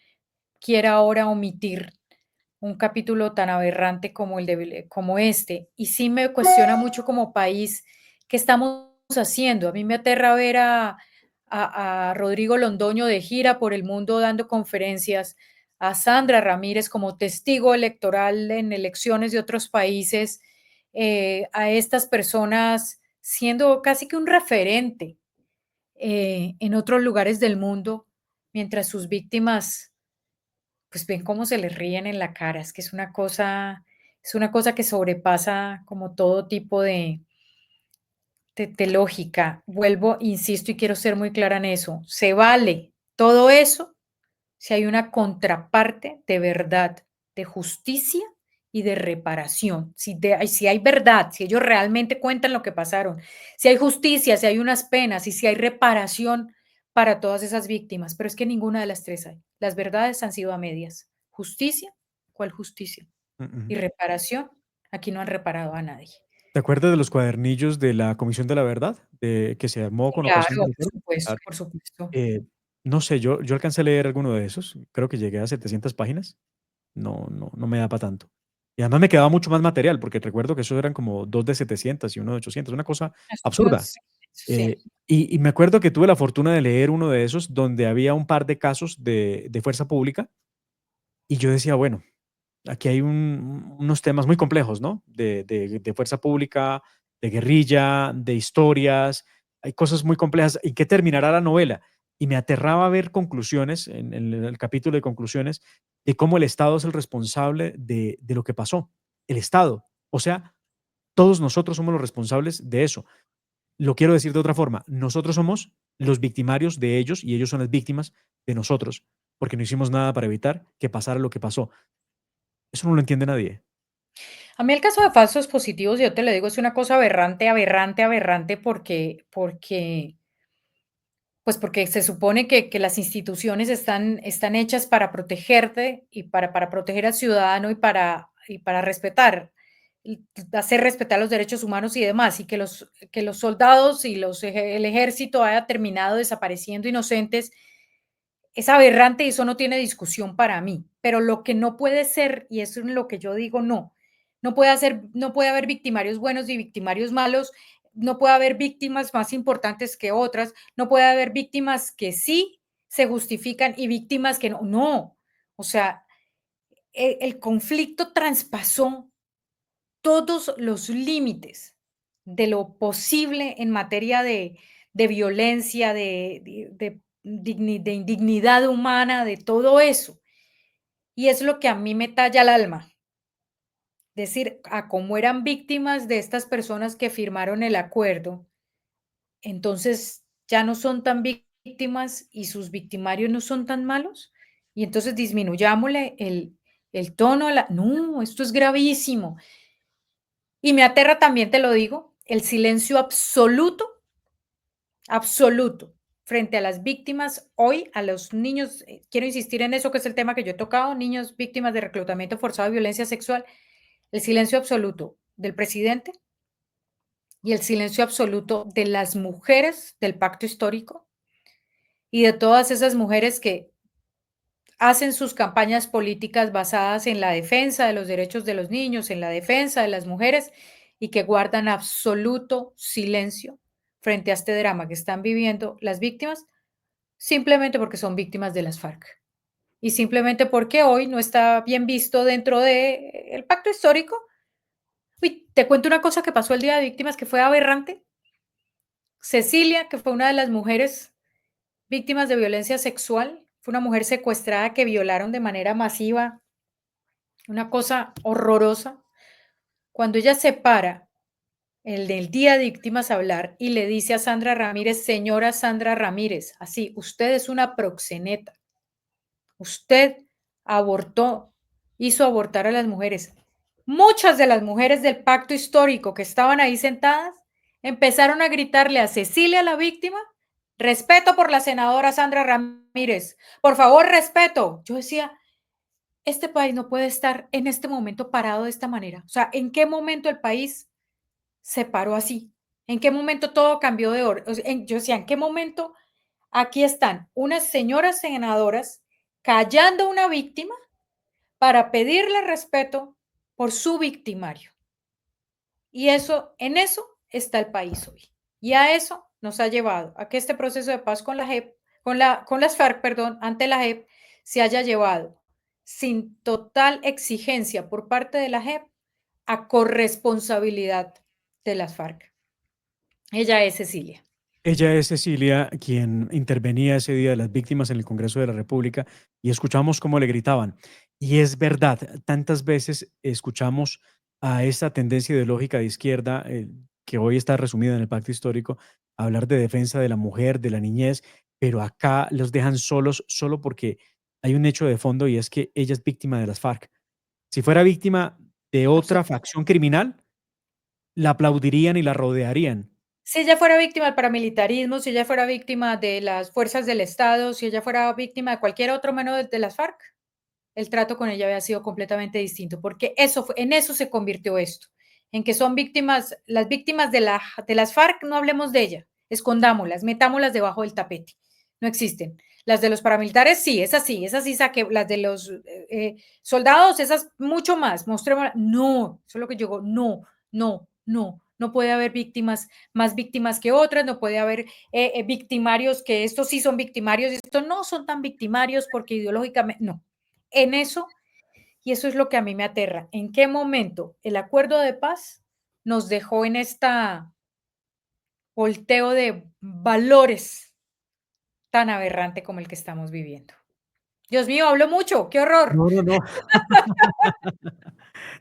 quiera ahora omitir un capítulo tan aberrante como como este. Y sí me cuestiona mucho como país qué estamos haciendo. A mí me aterra ver a Rodrigo Londoño de gira por el mundo dando conferencias, a Sandra Ramírez como testigo electoral en elecciones de otros países, a estas personas siendo casi que un referente en otros lugares del mundo, mientras sus víctimas pues ven cómo se les ríen en la cara. Es que es una cosa que sobrepasa como todo tipo de lógica. Vuelvo, insisto y quiero ser muy clara en eso. Se vale todo eso si hay una contraparte de verdad, de justicia y de reparación. Si hay verdad, si ellos realmente cuentan lo que pasaron, si hay justicia, si hay unas penas y si hay reparación para todas esas víctimas. Pero es que ninguna de las tres hay. Las verdades han sido a medias. Justicia, ¿cuál justicia? Y Ujú. reparación, aquí no han reparado a nadie. ¿Te acuerdas de los cuadernillos de la Comisión de la Verdad que se armó con Operación Claro, por Cenicero? supuesto, Claro. por supuesto. Eh, no sé, yo alcancé a leer alguno de esos, creo que llegué a 700 páginas, no me da para tanto. Y además me quedaba mucho más material, porque recuerdo que esos eran como 2 de 700 y uno de 800, una cosa absurda. Sí, sí. Y me acuerdo que tuve la fortuna de leer uno de esos donde había un par de casos de fuerza pública y yo decía, bueno, aquí hay unos temas muy complejos, ¿no? De fuerza pública, de guerrilla, de historias, hay cosas muy complejas. ¿Y qué terminará la novela? Y me aterraba ver conclusiones, en el capítulo de conclusiones, de cómo el Estado es el responsable de lo que pasó. El Estado. O sea, todos nosotros somos los responsables de eso. Lo quiero decir de otra forma, nosotros somos los victimarios de ellos y ellos son las víctimas de nosotros, porque no hicimos nada para evitar que pasara lo que pasó. Eso no lo entiende nadie. A mí el caso de falsos positivos, yo te lo digo, es una cosa aberrante, aberrante, aberrante, pues porque se supone que las instituciones están hechas para protegerte y para proteger al ciudadano y para respetar, y hacer respetar los derechos humanos y demás, y que los soldados y el ejército haya terminado desapareciendo inocentes es aberrante y eso no tiene discusión para mí, pero lo que no puede ser, y eso es lo que yo digo, no puede haber victimarios buenos y victimarios malos, no puede haber víctimas más importantes que otras, no puede haber víctimas que sí se justifican y víctimas que no, no. O sea, el conflicto traspasó todos los límites de lo posible en materia de violencia, de indignidad humana, de todo eso. Y es lo que a mí me talla el alma, decir, a cómo eran víctimas de estas personas que firmaron el acuerdo, entonces ya no son tan víctimas y sus victimarios no son tan malos. Y entonces disminuyámosle el tono a la... No, esto es gravísimo. Y me aterra también, te lo digo, el silencio absoluto, absoluto, frente a las víctimas hoy, a los niños, quiero insistir en eso que es el tema que yo he tocado, niños víctimas de reclutamiento forzado y violencia sexual, el silencio absoluto del presidente y el silencio absoluto de las mujeres del pacto histórico y de todas esas mujeres que hacen sus campañas políticas basadas en la defensa de los derechos de los niños, en la defensa de las mujeres y que guardan absoluto silencio frente a este drama que están viviendo las víctimas, simplemente porque son víctimas de las FARC y simplemente porque hoy no está bien visto dentro del pacto histórico. Uy, te cuento una cosa que pasó el Día de Víctimas que fue aberrante. Cecilia, que fue una de las mujeres víctimas de violencia sexual, fue una mujer secuestrada que violaron de manera masiva, una cosa horrorosa. Cuando ella se para el del Día de Víctimas a hablar y le dice a Sandra Ramírez, señora Sandra Ramírez, así, usted es una proxeneta, usted abortó, hizo abortar a las mujeres. Muchas de las mujeres del pacto histórico que estaban ahí sentadas empezaron a gritarle a Cecilia, la víctima, respeto por la senadora Sandra Ramírez, por favor, respeto. Yo decía, este país no puede estar en este momento parado de esta manera. O sea, ¿en qué momento el país se paró así? ¿En qué momento todo cambió de orden? O sea, yo decía, ¿en qué momento aquí están unas señoras senadoras callando a una víctima para pedirle respeto por su victimario? Y eso, en eso está el país hoy. Y a eso nos ha llevado a que este proceso de paz con la JEP, con las FARC, perdón, ante la JEP, se haya llevado sin total exigencia por parte de la JEP a corresponsabilidad de las FARC. Ella es Cecilia. Ella es Cecilia, quien intervenía ese día de las víctimas en el Congreso de la República y escuchamos cómo le gritaban. Y es verdad, tantas veces escuchamos a esa tendencia ideológica de izquierda, que hoy está resumida en el pacto histórico, hablar de defensa de la mujer, de la niñez, pero acá los dejan solos solo porque hay un hecho de fondo y es que ella es víctima de las FARC. Si fuera víctima de otra facción criminal, la aplaudirían y la rodearían. Si ella fuera víctima del paramilitarismo, si ella fuera víctima de las fuerzas del Estado, si ella fuera víctima de cualquier otro menos de las FARC, el trato con ella había sido completamente distinto, porque en eso se convirtió esto, en que son víctimas, las víctimas de las FARC, no hablemos de ella, escondámoslas, metámoslas debajo del tapete, no existen. Las de los paramilitares, sí, esas sí saqué, las de los soldados, esas mucho más, mostrémoslas. No, eso es lo que yo digo, no, no, no, no puede haber víctimas, más víctimas que otras, no puede haber victimarios que estos sí son victimarios y estos no son tan victimarios porque ideológicamente, no, en eso, y eso es lo que a mí me aterra, ¿en qué momento el acuerdo de paz nos dejó en esta volteo de valores tan aberrante como el que estamos viviendo? Dios mío, hablo mucho, qué horror. No, no, no.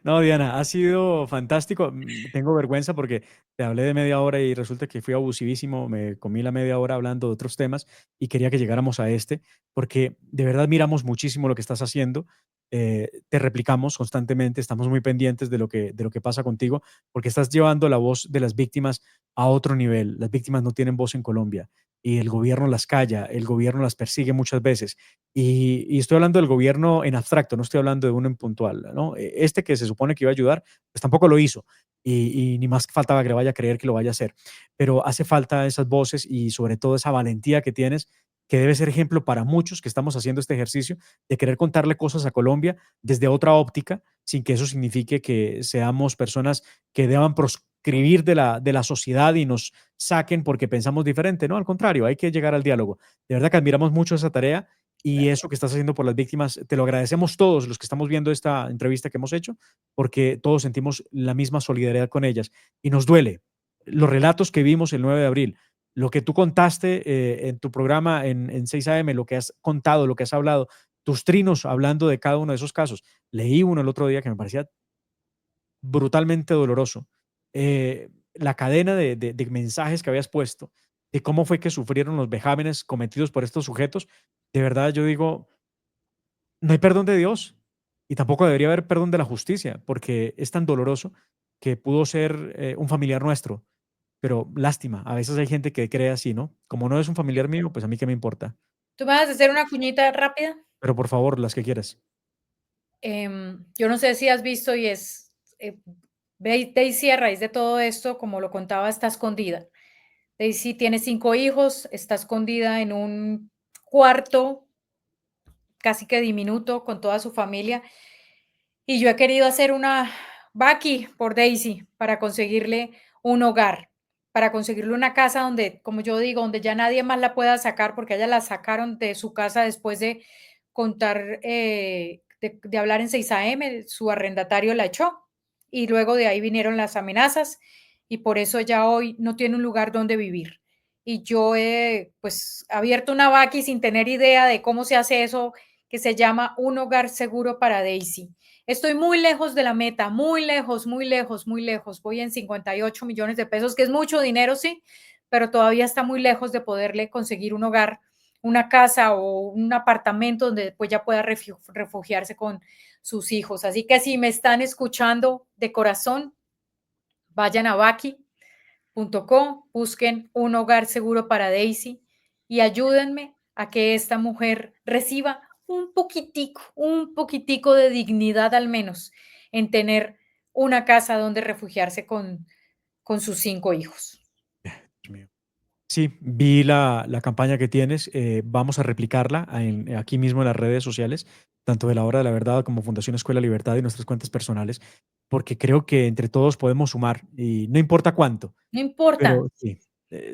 No, Diana, ha sido fantástico. Tengo vergüenza porque te hablé de media hora y resulta que fui abusivísimo. Me comí la media hora hablando de otros temas y quería que llegáramos a este porque de verdad miramos muchísimo lo que estás haciendo. Te replicamos constantemente, estamos muy pendientes de lo que pasa contigo porque estás llevando la voz de las víctimas a otro nivel. Las víctimas no tienen voz en Colombia y el gobierno las calla, el gobierno las persigue muchas veces y estoy hablando del gobierno en abstracto, no estoy hablando de uno en puntual, ¿no? Este que se supone que iba a ayudar, pues tampoco lo hizo y ni más faltaba que le vaya a creer que lo vaya a hacer. Pero hace falta esas voces y sobre todo esa valentía que tienes, que debe ser ejemplo para muchos que estamos haciendo este ejercicio de querer contarle cosas a Colombia desde otra óptica, sin que eso signifique que seamos personas que deban proscribir de la sociedad y nos saquen porque pensamos diferente. No, al contrario, hay que llegar al diálogo. De verdad que admiramos mucho esa tarea y eso que estás haciendo por las víctimas, te lo agradecemos todos los que estamos viendo esta entrevista que hemos hecho, porque todos sentimos la misma solidaridad con ellas y nos duele. Los relatos que vimos el 9 de abril, lo que tú contaste en tu programa en 6 AM, lo que has contado, lo que has hablado, tus trinos hablando de cada uno de esos casos. Leí uno el otro día que me parecía brutalmente doloroso. La cadena de mensajes que habías puesto, de cómo fue que sufrieron los vejámenes cometidos por estos sujetos, de verdad yo digo, no hay perdón de Dios y tampoco debería haber perdón de la justicia, porque es tan doloroso que pudo ser un familiar nuestro, pero lástima, a veces hay gente que cree así, ¿no? Como no es un familiar mío, pues a mí qué me importa. ¿Tú me vas a hacer una cuñita rápida? Pero por favor, las que quieras. Yo no sé si has visto y Daisy a raíz de todo esto, como lo contaba, está escondida. Daisy tiene 5 hijos, está escondida en un cuarto casi que diminuto con toda su familia. Y yo he querido hacer una vaqui por Daisy para conseguirle un hogar, para conseguirle una casa donde, como yo digo, donde ya nadie más la pueda sacar, porque a ella la sacaron de su casa después de contar, de hablar en 6 AM, su arrendatario la echó y luego de ahí vinieron las amenazas y por eso ella hoy no tiene un lugar donde vivir. Y yo he, pues, abierto una vaqui sin tener idea de cómo se hace eso, que se llama Un Hogar Seguro para Daisy. Estoy muy lejos de la meta, muy lejos, muy lejos, muy lejos. Voy en 58 millones de pesos, que es mucho dinero, sí, pero todavía está muy lejos de poderle conseguir un hogar, una casa o un apartamento donde después ya pueda refugiarse con sus hijos. Así que si me están escuchando de corazón, vayan a Baki.com, busquen un hogar seguro para Daisy y ayúdenme a que esta mujer reciba un poquitico de dignidad al menos en tener una casa donde refugiarse con sus 5 hijos. Dios mío. Sí, vi la campaña que tienes. Vamos a replicarla aquí mismo en las redes sociales, tanto de la Hora de la Verdad como Fundación Escuela Libertad y nuestras cuentas personales, porque creo que entre todos podemos sumar y no importa cuánto, No importa. pero sí,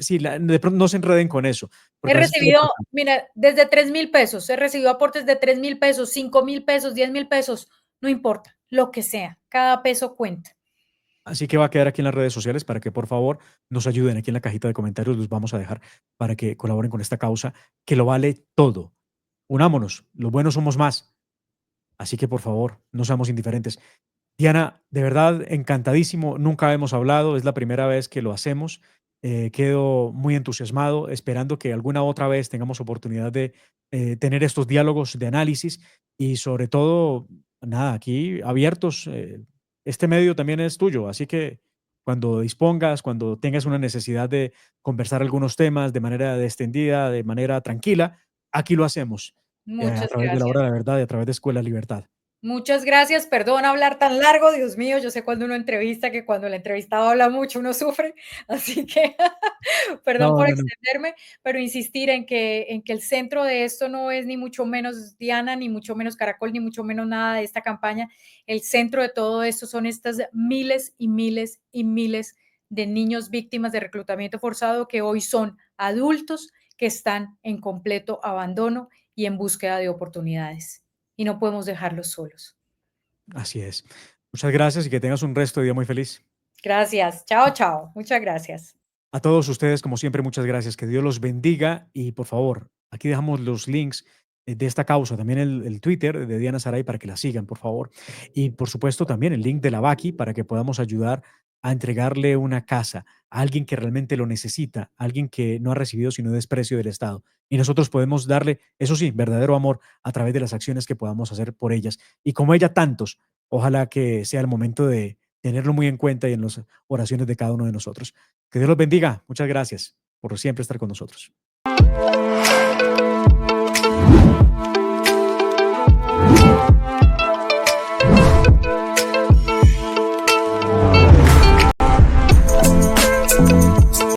sí, de pronto no se enreden con eso, He porque a veces puede recibido, pasar. mira, desde 3.000 pesos, he recibido aportes de 3.000 pesos, 5.000 pesos, 10.000 pesos, no importa, lo que sea, cada peso cuenta. Así que va a quedar aquí en las redes sociales para que por favor nos ayuden aquí en la cajita de comentarios, los vamos a dejar para que colaboren con esta causa que lo vale todo. Unámonos, los buenos somos más. Así que por favor, no seamos indiferentes. Diana, de verdad, encantadísimo. Nunca hemos hablado, es la primera vez que lo hacemos. Quedo muy entusiasmado, esperando que alguna otra vez tengamos oportunidad de tener estos diálogos de análisis y sobre todo, nada, aquí abiertos. Este medio también es tuyo, así que cuando dispongas, cuando tengas una necesidad de conversar algunos temas de manera extendida, de manera tranquila, aquí lo hacemos a Muchas través de la gracias. hora de la verdad y a través de Escuela Libertad. Muchas gracias. Perdón hablar tan largo, Dios mío, yo sé cuando uno entrevista que cuando el entrevistado habla mucho uno sufre, así que perdón No, por no, no. extenderme, pero insistir en que el centro de esto no es ni mucho menos Diana, ni mucho menos Caracol, ni mucho menos nada de esta campaña. El centro de todo esto son estas miles y miles y miles de niños víctimas de reclutamiento forzado que hoy son adultos que están en completo abandono y en búsqueda de oportunidades y no podemos dejarlos solos. Así es. Muchas gracias y que tengas un resto de día muy feliz. Gracias. Chao, chao. Muchas gracias. A todos ustedes, como siempre, muchas gracias. Que Dios los bendiga y por favor, aquí dejamos los links de esta causa, también el Twitter de Diana Saray para que la sigan, por favor. Y por supuesto también el link de la Baki para que podamos ayudar a entregarle una casa a alguien que realmente lo necesita, a alguien que no ha recibido sino desprecio del Estado. Y nosotros podemos darle, eso sí, verdadero amor a través de las acciones que podamos hacer por ellas. Y como ella tantos, ojalá que sea el momento de tenerlo muy en cuenta y en las oraciones de cada uno de nosotros. Que Dios los bendiga. Muchas gracias por siempre estar con nosotros.